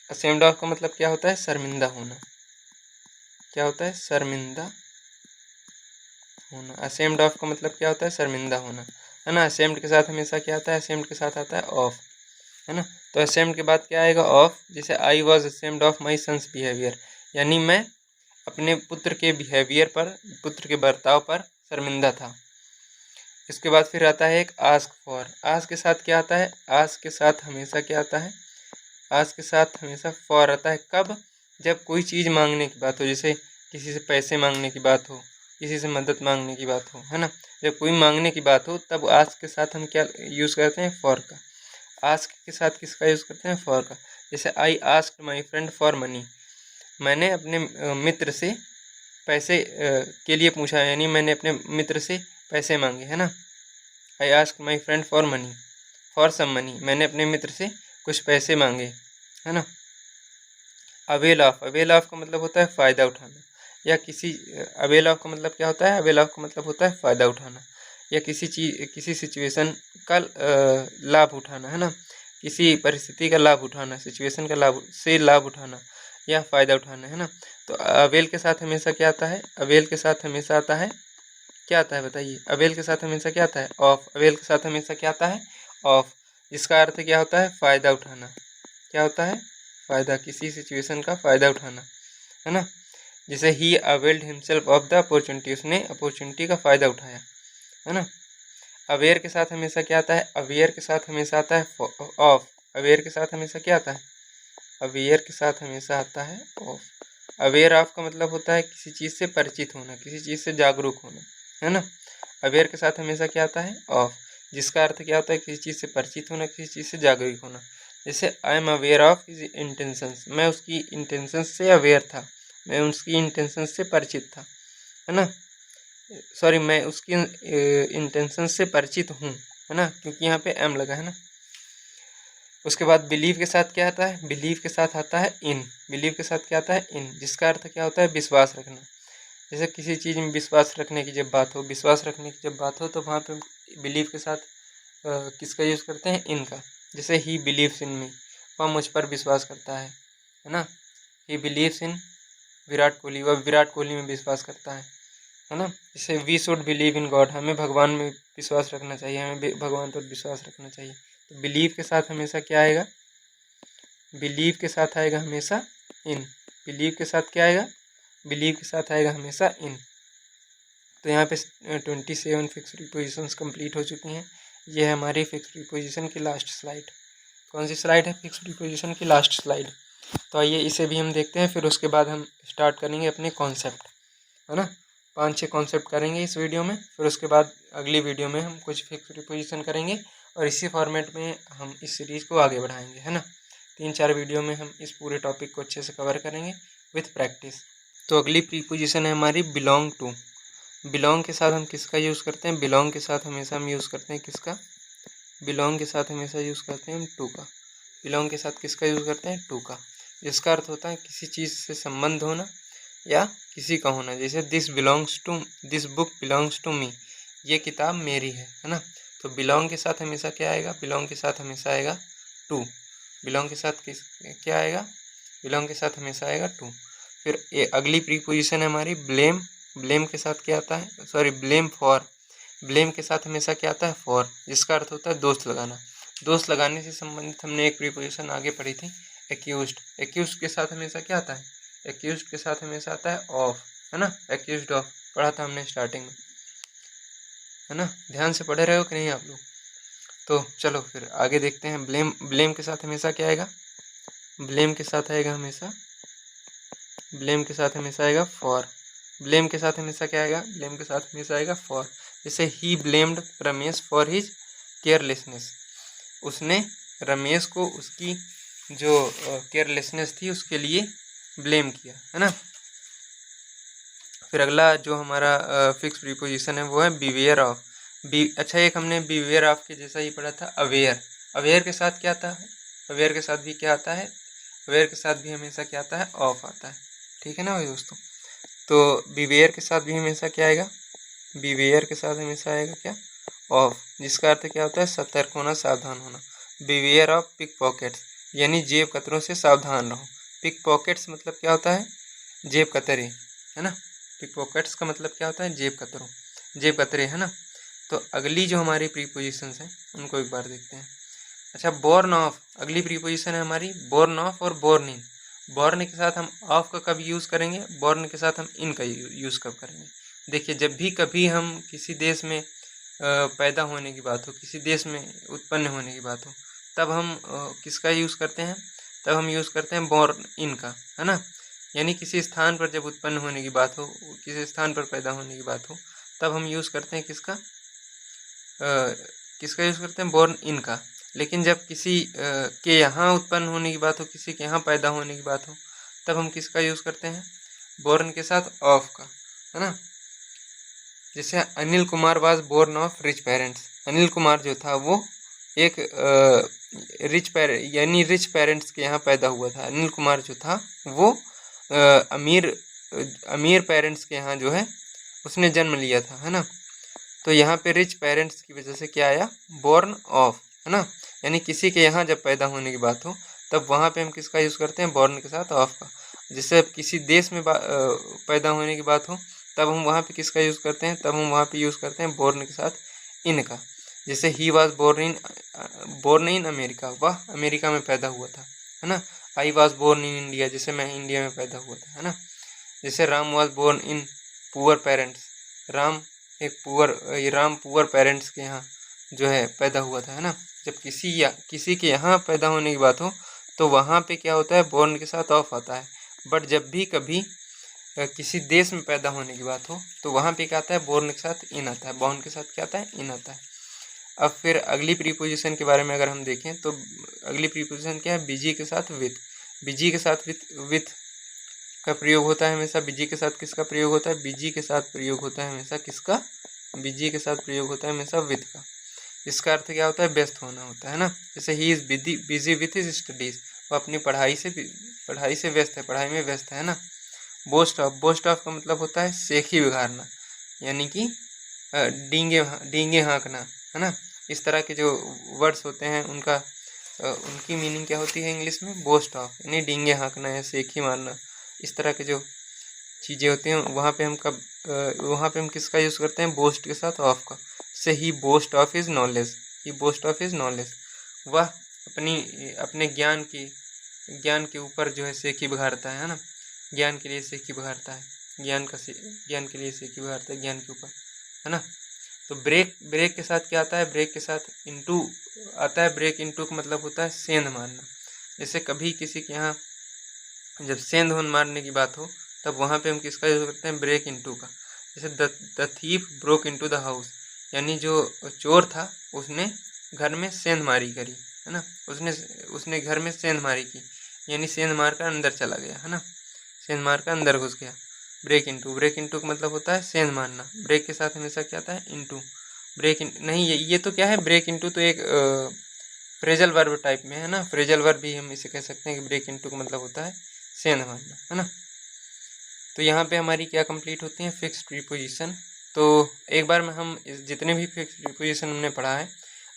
असेम्ड ऑफ का मतलब क्या होता है, शर्मिंदा होना। क्या होता है, शर्मिंदा होना। असेम्ड ऑफ का मतलब क्या होता है, शर्मिंदा होना, है ना। असेम्ड के साथ हमेशा क्या आता है, असेम्ड के साथ आता है ऑफ, है ना। तो असेम्ड के बाद क्या आएगा, ऑफ। जैसे I was ashamed of my son's behaviour, यानी मैं अपने पुत्र के बिहेवियर पर, पुत्र के बर्ताव पर शर्मिंदा था। इसके बाद फिर आता है एक आस्क फॉर। आस्क के साथ क्या आता है, आस्क के साथ हमेशा क्या आता है, आस्क के साथ हमेशा फॉर आता है। कब, जब कोई चीज़ मांगने की बात हो, जैसे किसी से पैसे मांगने की बात हो, किसी से मदद मांगने की बात हो, है ना। जब कोई मांगने की बात हो तब आस्क के साथ हम क्या यूज़ करते हैं, फॉर का। आस्क के साथ किसका यूज़ करते हैं, फॉर का। जैसे आई asked my friend for money, मैंने अपने मित्र से पैसे के लिए पूछा, यानी मैंने अपने मित्र से पैसे मांगे, है ना। I asked my friend for money, for some money, मैंने अपने मित्र से कुछ पैसे मांगे, है ना। अवेल ऑफ, अवेल ऑफ का मतलब होता है फ़ायदा उठाना, या किसी, अवेल ऑफ का मतलब क्या होता है, अवेल ऑफ का मतलब होता है फ़ायदा उठाना, या किसी चीज़, किसी सिचुएशन का लाभ उठाना, है ना। किसी परिस्थिति का लाभ उठाना, सिचुएशन का लाभ से लाभ उठाना या फ़ायदा उठाना, है ना। तो अवेल के साथ हमेशा क्या आता है, अवेल के साथ हमेशा आता है, क्या आता है बताइए, अवेल के साथ हमेशा क्या आता है, ऑफ। अवेल के साथ हमेशा क्या आता है, ऑफ, जिसका अर्थ क्या होता है, फ़ायदा उठाना। क्या होता है, फ़ायदा, किसी सिचुएशन का फ़ायदा उठाना, है ना। जैसे he availed himself of the opportunity, उसने अपॉर्चुनिटी का फ़ायदा उठाया, है ना। अवेयर के साथ हमेशा क्या आता है, अवेयर के साथ हमेशा आता है ऑफ। अवेयर के साथ हमेशा क्या आता है, अवेयर के साथ हमेशा आता है ऑफ। अवेयर ऑफ का मतलब होता है किसी चीज़ से परिचित होना, किसी चीज़ से जागरूक होना, है ना। अवेयर के साथ हमेशा क्या आता है, ऑफ, जिसका अर्थ क्या होता है, किसी चीज़ से परिचित होना, किसी चीज़ से जागरूक होना। जैसे I am aware of his intentions, मैं उसकी इंटेंशंस से अवेयर था, मैं उसकी इंटेंशंस से परिचित था, है ना। सॉरी, मैं उसकी इंटेंशंस से परिचित हूँ, है ना, क्योंकि यहाँ पे एम लगा है ना। उसके बाद बिलीव के साथ क्या आता है, बिलीव के साथ आता है इन। बिलीव के साथ क्या आता है, इन, जिसका अर्थ क्या होता है, विश्वास रखना। जैसे किसी चीज़ में विश्वास रखने की जब बात हो, विश्वास रखने की जब बात हो तो वहाँ पे बिलीव के साथ किसका यूज़ करते हैं, इन का। जैसे ही बिलीव्स इन मी, वह मुझ पर विश्वास करता है ना। He believes in Virat Kohli, वह विराट कोहली में विश्वास करता है ना। जैसे we should believe in God, हमें भगवान में विश्वास रखना चाहिए, हमें भगवान पर विश्वास रखना चाहिए। तो बिलीव के साथ हमेशा क्या आएगा, बिलीव के साथ आएगा हमेशा इन। बिलीव के साथ क्या आएगा, बिलीव के साथ आएगा हमेशा इन। तो यहाँ पे 27 फिक्स प्रीपोजिशंस कंप्लीट हो चुकी हैं। ये है हमारी फिक्स प्रीपोजिशन की लास्ट स्लाइड। कौन सी स्लाइड है, फिक्स प्रीपोजिशन की लास्ट स्लाइड। तो आइए इसे भी हम देखते हैं, फिर उसके बाद हम स्टार्ट करेंगे अपने कॉन्सेप्ट, है ना। 5-6 कॉन्सेप्ट करेंगे इस वीडियो में, फिर उसके बाद अगली वीडियो में हम कुछ फिक्स प्रीपोजिशन करेंगे और इसी फॉर्मेट में हम इस सीरीज़ को आगे बढ़ाएंगे, है ना। 3-4 वीडियो में हम इस पूरे टॉपिक को अच्छे से कवर करेंगे विथ प्रैक्टिस। तो अगली प्रीपोजिशन है हमारी बिलोंग टू। बिलोंग के साथ हम किसका यूज़ करते हैं, बिलोंग के साथ हमेशा हम यूज़ करते हैं किसका, बिलोंग के साथ हमेशा यूज़ करते हैं हम टू का। बिलोंग के साथ किसका यूज़ करते हैं, टू का, जिसका अर्थ होता है किसी चीज़ से संबंध होना या किसी का होना। जैसे this book belongs to me, ये किताब मेरी है ना। तो बिलोंग के साथ हमेशा क्या आएगा, बिलोंग के साथ हमेशा आएगा टू। बिलोंग के साथ क्या आएगा, बिलोंग के साथ हमेशा आएगा टू। फिर अगली प्रीपोजिशन है हमारी ब्लेम। ब्लेम के साथ क्या आता है, सॉरी, ब्लेम फॉर। ब्लेम के साथ हमेशा क्या आता है, फॉर, जिसका अर्थ होता है दोष लगाना। दोष लगाने से संबंधित हमने एक प्रीपोजिशन आगे पढ़ी थी, एक्यूज्ड। एक्यूज्ड के साथ हमेशा क्या आता है, एक्यूज्ड के साथ हमेशा आता है ऑफ, है ना। एक्यूज्ड ऑफ पढ़ा था हमने स्टार्टिंग में, है ना। ध्यान से पढ़े रहे हो कि नहीं आप लोग। तो चलो फिर आगे देखते हैं। ब्लेम, ब्लेम के साथ हमेशा क्या आएगा, ब्लेम के साथ आएगा हमेशा, ब्लेम के साथ हमेशा आएगा फॉर। ब्लेम के साथ हमेशा क्या आएगा, ब्लेम के साथ हमेशा आएगा फॉर। जैसे ही blamed Ramesh for his carelessness, उसने रमेश को उसकी जो केयरलेसनेस थी उसके लिए ब्लेम किया, है ना। फिर अगला जो हमारा फिक्स प्रीपोजिशन है वो है बिवेयर ऑफ। अच्छा, एक हमने बीवेयर ऑफ के जैसा ही पढ़ा था अवेयर। अवेयर के साथ क्या आता है? अवेयर के साथ भी क्या आता है? अवेयर के साथ भी हमेशा क्या आता है? ऑफ आता है। ठीक है ना भाई दोस्तों? तो बीवेयर के साथ भी हमेशा क्या आएगा? बीवेयर के साथ हमेशा आएगा क्या? ऑफ, जिसका अर्थ क्या होता है? सतर्क होना, सावधान होना। बीवेयर ऑफ पिक पॉकेट्स, यानी जेब कतरों से सावधान रहो। पिक पॉकेट्स मतलब क्या होता है? जेब कतरे, है ना? पिक पॉकेट्स का मतलब क्या होता है? जेब कतरों, जेब कतरे, है ना? तो अगली जो हमारी प्रीपोजिशंस हैं उनको एक बार देखते हैं। अच्छा, बोर्न ऑफ, अगली प्रीपोजिशन है हमारी बोर्न ऑफ और बोर्न इन। बोर्न के साथ हम ऑफ का कब यूज़ करेंगे? बोर्न के साथ हम इन का यूज़ कब करेंगे? देखिए, जब भी कभी हम किसी देश में पैदा होने की बात हो, किसी देश में उत्पन्न होने की बात हो, तब हम किसका यूज़ करते हैं? तब हम यूज़ करते हैं बोर्न इन का, है ना? यानी किसी स्थान पर जब उत्पन्न होने की बात हो, किसी स्थान पर पैदा होने की बात हो, तब हम यूज़ करते हैं किसका? किसका यूज़ करते हैं? बोर्न इन का। लेकिन जब किसी के यहाँ उत्पन्न होने की बात हो, किसी के यहाँ पैदा होने की बात हो, तब हम किसका यूज़ करते हैं? बोर्न के साथ ऑफ का, है ना? जैसे Anil Kumar was born of rich parents. Anil Kumar जो था वो एक यानी रिच पेरेंट्स के यहाँ पैदा हुआ था। अनिल कुमार जो था वो अमीर पेरेंट्स के यहाँ जो है उसने जन्म लिया था, है ना? तो यहाँ पे रिच पेरेंट्स की वजह से क्या आया? बोर्न ऑफ, है ना? यानी किसी के यहाँ जब पैदा होने की बात हो, तब वहाँ पे हम किसका यूज़ करते हैं? बोर्न के साथ ऑफ का। जैसे किसी देश में पैदा होने की बात हो, तब हम वहाँ पे किसका यूज़ करते हैं? तब हम वहाँ पे यूज़ करते हैं बोर्न के साथ इन का। जैसे he was born in America, वह अमेरिका में पैदा हुआ था, है ना? I was born in India, जैसे मैं इंडिया में पैदा हुआ था, है ना? जैसे Ram was born in poor parents, Ram Ram poor parents के यहाँ जो है पैदा हुआ था, है ना? जब किसी के यहाँ पैदा होने की बात हो, तो वहाँ पे क्या होता है? बोर्न के साथ ऑफ आता है। बट जब भी कभी किसी देश में पैदा होने की बात हो, तो वहाँ पे क्या आता है? बोर्न के साथ इन आता है। बोर्न के साथ क्या आता है? इन आता है। अब फिर अगली प्रीपोजिशन के बारे में अगर हम देखें, तो अगली प्रीपोजिशन क्या है? बीजी के साथ विथ। बीजी के साथ विथ का प्रयोग होता है हमेशा। बीजी के साथ किसका प्रयोग होता है? बीजी के साथ प्रयोग होता है हमेशा किसका? बीजी के साथ प्रयोग होता है हमेशा विथ का। इसका अर्थ क्या होता है? व्यस्त होना होता है ना? जैसे he is busy with his studies, वो अपनी पढ़ाई से व्यस्त है, पढ़ाई में व्यस्त है ना? बोस्ट ऑफ का मतलब होता है सेखी बिगाड़ना, यानी कि डींगे हाँकना, है ना? इस तरह के जो वर्ड्स होते हैं उनकी मीनिंग क्या होती है इंग्लिश में? बोस्ट ऑफ, यानी डींगे हाँकना या सेखी मारना। इस तरह के जो चीज़ें होती हैं वहाँ पे हम किसका यूज़ करते हैं? बोस्ट के साथ ऑफ का। से he boast of his knowledge, he boast of his knowledge, वह अपने ज्ञान के ऊपर जो है सेखी बघाड़ता है ना? ज्ञान के लिए सेखी बघाड़ता है, ज्ञान के लिए सेखी बघाड़ता है, ज्ञान के ऊपर, है ना? तो ब्रेक के साथ क्या आता है? ब्रेक के साथ इनटू आता है। ब्रेक इनटू का मतलब होता है सेंध मारना। जैसे कभी किसी के यहाँ जब सेंध मारने की बात हो, तब वहाँ पे हम किसका यूज़ करते हैं? ब्रेक इनटू का। जैसे the thief broke into the house, यानी जो चोर था उसने घर में सेंध मारी करी, है ना? उसने घर में सेंध मारी की, यानी सेंध मार कर अंदर चला गया, है ना? सेंध मार कर अंदर घुस गया। ब्रेक इनटू का मतलब होता है सेंध मारना। ब्रेक के साथ हमेशा क्या आता है? इनटू। नहीं, ये तो क्या है? ब्रेक इनटू तो एक फ्रेजल वर्ब टाइप में है ना? फ्रेजल वर्ब भी हम इसे कह सकते हैं कि ब्रेक इनटू का मतलब होता है सेंध मारना, है ना? तो यहाँ पे हमारी क्या कंप्लीट होती है? Fixed preposition. तो एक बार में हम जितने भी फिक्स्ड प्रीपोजिशन हमने पढ़ा है,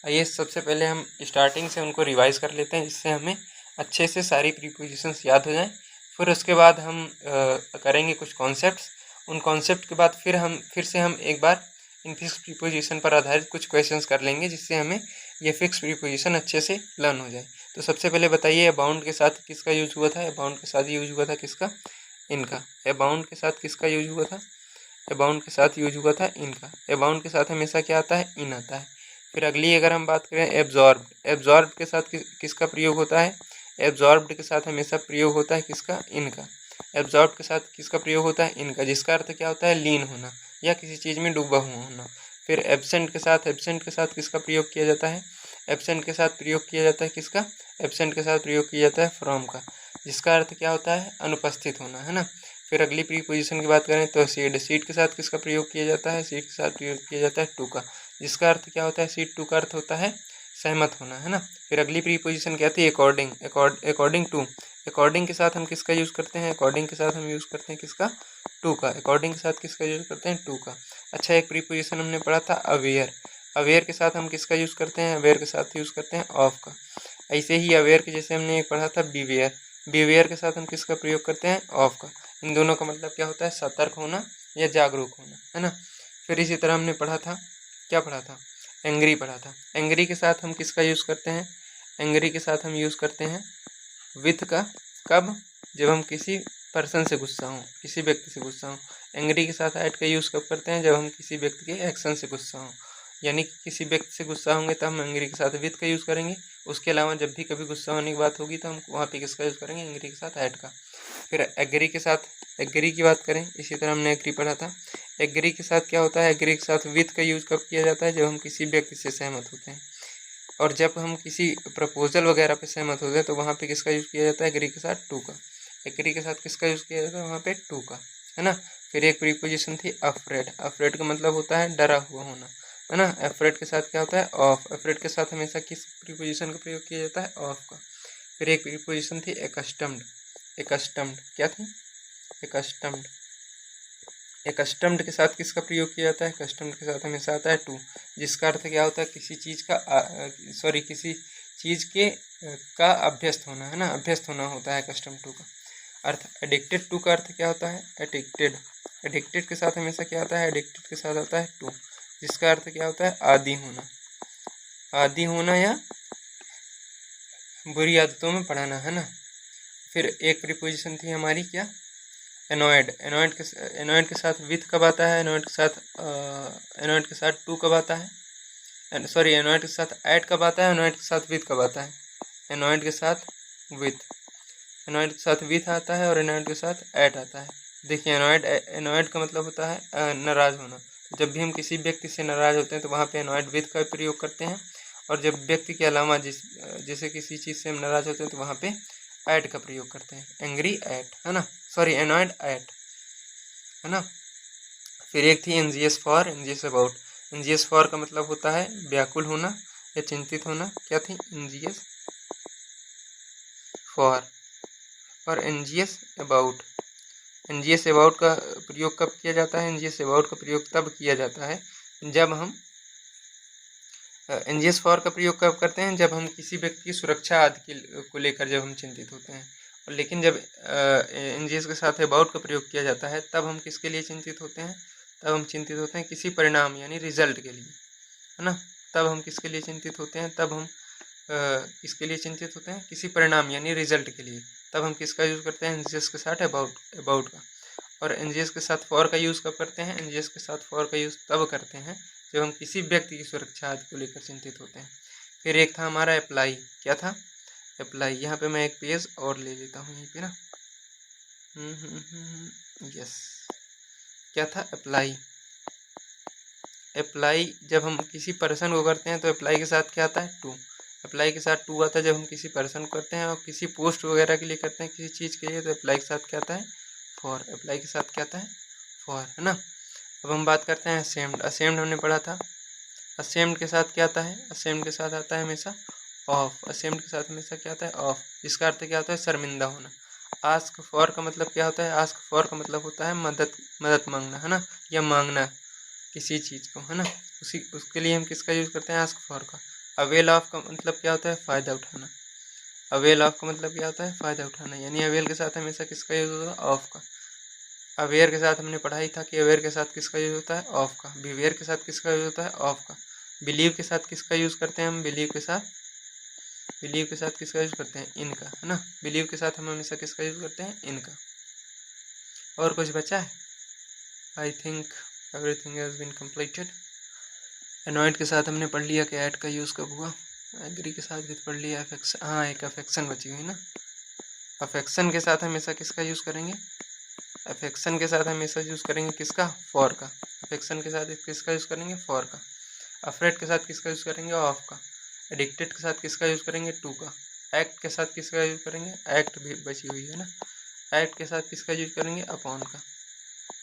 आइए सबसे पहले हम स्टार्टिंग से उनको रिवाइज कर लेते हैं, जिससे हमें अच्छे से सारी प्रीपोजिशंस याद हो जाएं। फिर उसके बाद हम करेंगे कुछ कॉन्सेप्ट्स। उन कॉन्सेप्ट के बाद फिर से हम एक बार इन फिक्स प्रीपोजिशन पर आधारित कुछ क्वेश्चंस कर लेंगे, जिससे हमें ये फिक्स प्रीपोजिशन अच्छे से लर्न हो जाए। तो सबसे पहले बताइए, अबाउंड के साथ किसका यूज हुआ था? अबाउंड के साथ यूज हुआ था किसका? इनका। अबाउंड के साथ किसका यूज हुआ था? अबाउंड के साथ यूज हुआ था इनका। अबाउंड के साथ हमेशा क्या आता है? इन आता है। फिर अगली अगर हम बात करें एब्जॉर्ब्ड के साथ किसका प्रयोग होता है? एब्जॉर्ब्ड के साथ हमेशा प्रयोग होता है किसका? इनका। एब्जॉर्ब के साथ किसका प्रयोग होता है? इनका, जिसका अर्थ क्या होता है? लीन होना या किसी चीज़ में डूबा हुआ होना। फिर एब्सेंट के साथ किसका प्रयोग किया जाता है? एब्सेंट के साथ प्रयोग किया जाता है किसका? एब्सेंट के साथ प्रयोग किया जाता है फ्रॉम का, जिसका अर्थ क्या होता है? अनुपस्थित होना, है ना? फिर अगली प्रीपोजिशन की बात करें तो सीड के साथ किसका प्रयोग किया जाता है? सीड के साथ प्रयोग किया जाता है टू का, जिसका अर्थ क्या होता है, C2 का अर्थ होता है सहमत होना, है ना। फिर अगली प्रीपोजिशन क्या थी, अकॉर्डिंग। अकॉर्डिंग टू, अकॉर्डिंग के साथ हम किसका यूज़ करते हैं, अकॉर्डिंग के साथ हम यूज़ करते हैं किसका, टू का। अकॉर्डिंग के साथ किसका यूज़ करते हैं, टू का। अच्छा, एक प्रीपोजिशन हमने पढ़ा था अवेयर। अवेयर के साथ हम किसका यूज़ करते हैं, अवेयर के साथ यूज़ करते हैं ऑफ का। ऐसे ही अवेयर के जैसे हमने एक पढ़ा था बीवेयर। बीवेयर के साथ हम किसका प्रयोग करते हैं, ऑफ का। इन दोनों का मतलब क्या होता है, सतर्क होना या जागरूक होना, है ना। फिर इसी तरह हमने पढ़ा था, क्या पढ़ा था, एंग्री पढ़ा था। एंग्री के साथ हम किसका यूज़ करते हैं, एंग्री के साथ हम यूज़ करते हैं विथ का। कब, जब हम किसी पर्सन से गुस्सा हों, किसी व्यक्ति से गुस्सा हों। एंग्री के साथ ऐट का यूज़ कब करते हैं, जब हम किसी व्यक्ति के एक्शन से गुस्सा हों, यानी कि किसी व्यक्ति से गुस्सा होंगे तो हम एंग्री के साथ विथ का यूज़ करेंगे। उसके अलावा जब भी कभी गुस्सा होने की बात होगी तो हम वहाँ पे किसका यूज़ करेंगे, एंग्री के साथ ऐट का। फिर एग्री के साथ, एग्री की बात करें, इसी तरह हमने एग्री पढ़ा था। एग्री के साथ क्या होता है, एग्री के साथ विथ का यूज़ कब किया जाता है, जब हम किसी व्यक्ति से सहमत होते हैं। और जब हम किसी प्रपोजल वगैरह पे सहमत होते हैं तो वहाँ पे किसका यूज़ किया जाता है, एग्री के साथ टू का। एग्री के साथ किसका यूज़ किया जाता है, वहाँ पे टू का, है ना। फिर एक प्रीपोजिशन थी अफ्रेड। अफ्रेड का मतलब होता है डरा हुआ होना, है ना। अफ्रेड के साथ क्या होता है, ऑफ। अफ्रेड के साथ हमेशा किस प्रीपोजिशन का प्रयोग किया जाता है, ऑफ का। फिर एक प्रीपोजिशन थी एकस्टम्ड। एकस्टम्ड क्या थी, एकस्टम्ड। एकस्टम्ड के साथ किसका प्रयोग किया जाता है, कस्टम्ड के साथ हमेशा आता है टू, जिसका अर्थ क्या होता है, किसी चीज़ का किसी चीज़ के का अभ्यस्त होना, है ना, अभ्यस्त होना होता है कस्टम टू का अर्थ। एडिक्टेड टू का अर्थ क्या होता है, एडिक्टेड। एडिक्टेड के साथ हमेशा क्या आता है, एडिक्टेड के साथ आता है टू, जिसका अर्थ क्या होता है, आदी होना। आदी होना या बुरी आदतों में पड़ाना, है ना। फिर एक प्रीपोजिशन थी हमारी क्या, एनॉयड। एनॉयड के साथ विथ कब आता है, एनॉयड के साथ टू कब आता है, सॉरी एनॉयड के साथ ऐड कब आता है, एनॉयड के साथ विथ कब आता है, एनॉयड के साथ विथ। एनॉयड के साथ विथ आता है और एनॉयड के साथ ऐड आता है। देखिए एनॉयड का मतलब होता है नाराज़ होना। जब भी हम किसी व्यक्ति से नाराज़ होते हैं तो वहाँ पे एनॉयड विथ का प्रयोग करते हैं। और जब व्यक्ति के अलावा जैसे किसी चीज़ से हम नाराज़ होते हैं तो वहाँ पे ऐड का प्रयोग करते हैं, एंग्री ऐट, है ना, सॉरी एनॉयड ऐट, है ना। फिर एक थी NGS for, NGS about. NGS for का मतलब होता है व्याकुल होना या चिंतित होना। क्या थी, एनजीएस फॉर। और एनजीएस अबाउट। एनजीएस अबाउट का प्रयोग कब किया जाता है, एनजीएस अबाउट का प्रयोग तब किया जाता है जब हम एनजीएस फॉर का प्रयोग कब करते हैं, जब हम किसी व्यक्ति की सुरक्षा आदि को लेकर जब हम चिंतित होते हैं। और लेकिन जब एनजीएस के साथ अबाउट का प्रयोग किया जाता है तब हम किसके लिए चिंतित होते हैं, तब हम चिंतित होते हैं किसी परिणाम यानी रिजल्ट के लिए, है ना। तब हम किसके लिए चिंतित होते हैं, तब हम किसके लिए चिंतित होते हैं, किसी परिणाम यानी रिजल्ट के लिए। तब हम किसका यूज़ करते हैं, एनजीएस के साथ अबाउट का। और एनजीएस के साथ फॉर का यूज़ कब करते हैं, एनजीएस के साथ फॉर का यूज़ तब करते हैं जब हम किसी व्यक्ति की सुरक्षा आदि को लेकर चिंतित होते हैं। फिर एक था हमारा अप्लाई। क्या था, अप्लाई। यहाँ पे मैं एक पेज और ले लेता हूँ यहीं पे ना। यस, क्या था, अप्लाई। अप्लाई जब हम किसी पर्सन को करते हैं तो अप्लाई के साथ क्या आता है, टू। अप्लाई के साथ टू आता है जब हम किसी पर्सन को करते हैं, और किसी पोस्ट वगैरह के लिए करते हैं, किसी चीज़ के लिए, तो अप्लाई के साथ क्या आता है, फॉर। अप्लाई के साथ क्या आता है, फॉर, है ना। अब हम बात करते हैं असेम्ड। असेम्ड हमने पढ़ा था। असेम्ड के साथ क्या आता है, असेम्ड के साथ आता है हमेशा ऑफ। असेम्ड के साथ हमेशा क्या आता है, ऑफ, जिसका अर्थ क्या होता है, शर्मिंदा होना। आस्क फॉर का मतलब क्या होता है, आस्क फॉर का मतलब होता है मदद मांगना, है ना, या मांगना किसी चीज़ को, है ना। उसके लिए हम किसका यूज़ करते हैं, आस्क फॉर का। अवेल ऑफ का मतलब क्या होता है, फ़ायदा उठाना। अवेल ऑफ का मतलब क्या होता है, फ़ायदा उठाना, यानी अवेल के साथ हमेशा किसका यूज़ होगा, ऑफ का। अवेयर के साथ हमने पढ़ाई था कि अवेयर के साथ किसका यूज़ होता है, ऑफ का। बिवेयर के साथ किसका यूज़ होता है, ऑफ का। बिलीव के साथ किसका यूज़ करते हैं हम, बिलीव के साथ किसका यूज़ करते हैं, इनका, है ना। बिलीव के साथ हम हमेशा किसका यूज़ करते हैं, इनका। और कुछ बचा है, I think everything has been completed. Annoyed के साथ हमने पढ़ लिया कि ऐट का यूज़ कब हुआ। एग्री के साथ भी पढ़ लिया। अफेक्शन, हाँ एक अफेक्शन बची हुई ना। अफेक्शन के साथ हमेशा किसका यूज़ करेंगे, अफेक्शन के साथ हमेशा यूज़ करेंगे किसका, फॉर का। अफेक्शन के साथ किसका यूज़ करेंगे, फॉर का। अफ्रेड के साथ किसका यूज़ करेंगे, ऑफ का। एडिक्टेड के साथ किसका यूज़ करेंगे, टू का। एक्ट के साथ किसका यूज़ करेंगे, एक्ट भी बची हुई है ना। एक्ट के साथ किसका यूज़ करेंगे, अपॉन का।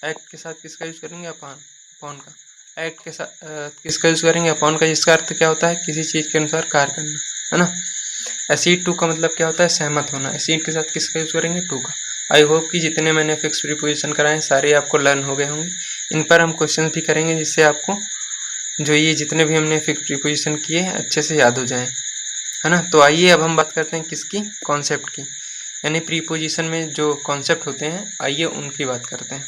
एक्ट के साथ किसका यूज़ करेंगे, अपॉन का। एट के साथ किसका यूज़ करेंगे, अपॉन का, जिसका अर्थ क्या होता है किसी चीज़ के अनुसार कार्य करना, है ना। एसीड टू का मतलब क्या होता है, सहमत होना। एसीड के साथ किसका यूज़ करेंगे, टू का। आई होप कि जितने मैंने फिक्स प्रीपोजिशन कराए सारे आपको लर्न हो गए होंगे। इन पर हम क्वेश्चन भी करेंगे जिससे आपको जो ये जितने भी हमने फिक्स प्रीपोजिशन किए हैं अच्छे से याद हो जाएं, है ना। तो आइए अब हम बात करते हैं किसकी, कॉन्सेप्ट की, यानी प्रीपोजिशन में जो कॉन्सेप्ट होते हैं आइए उनकी बात करते हैं।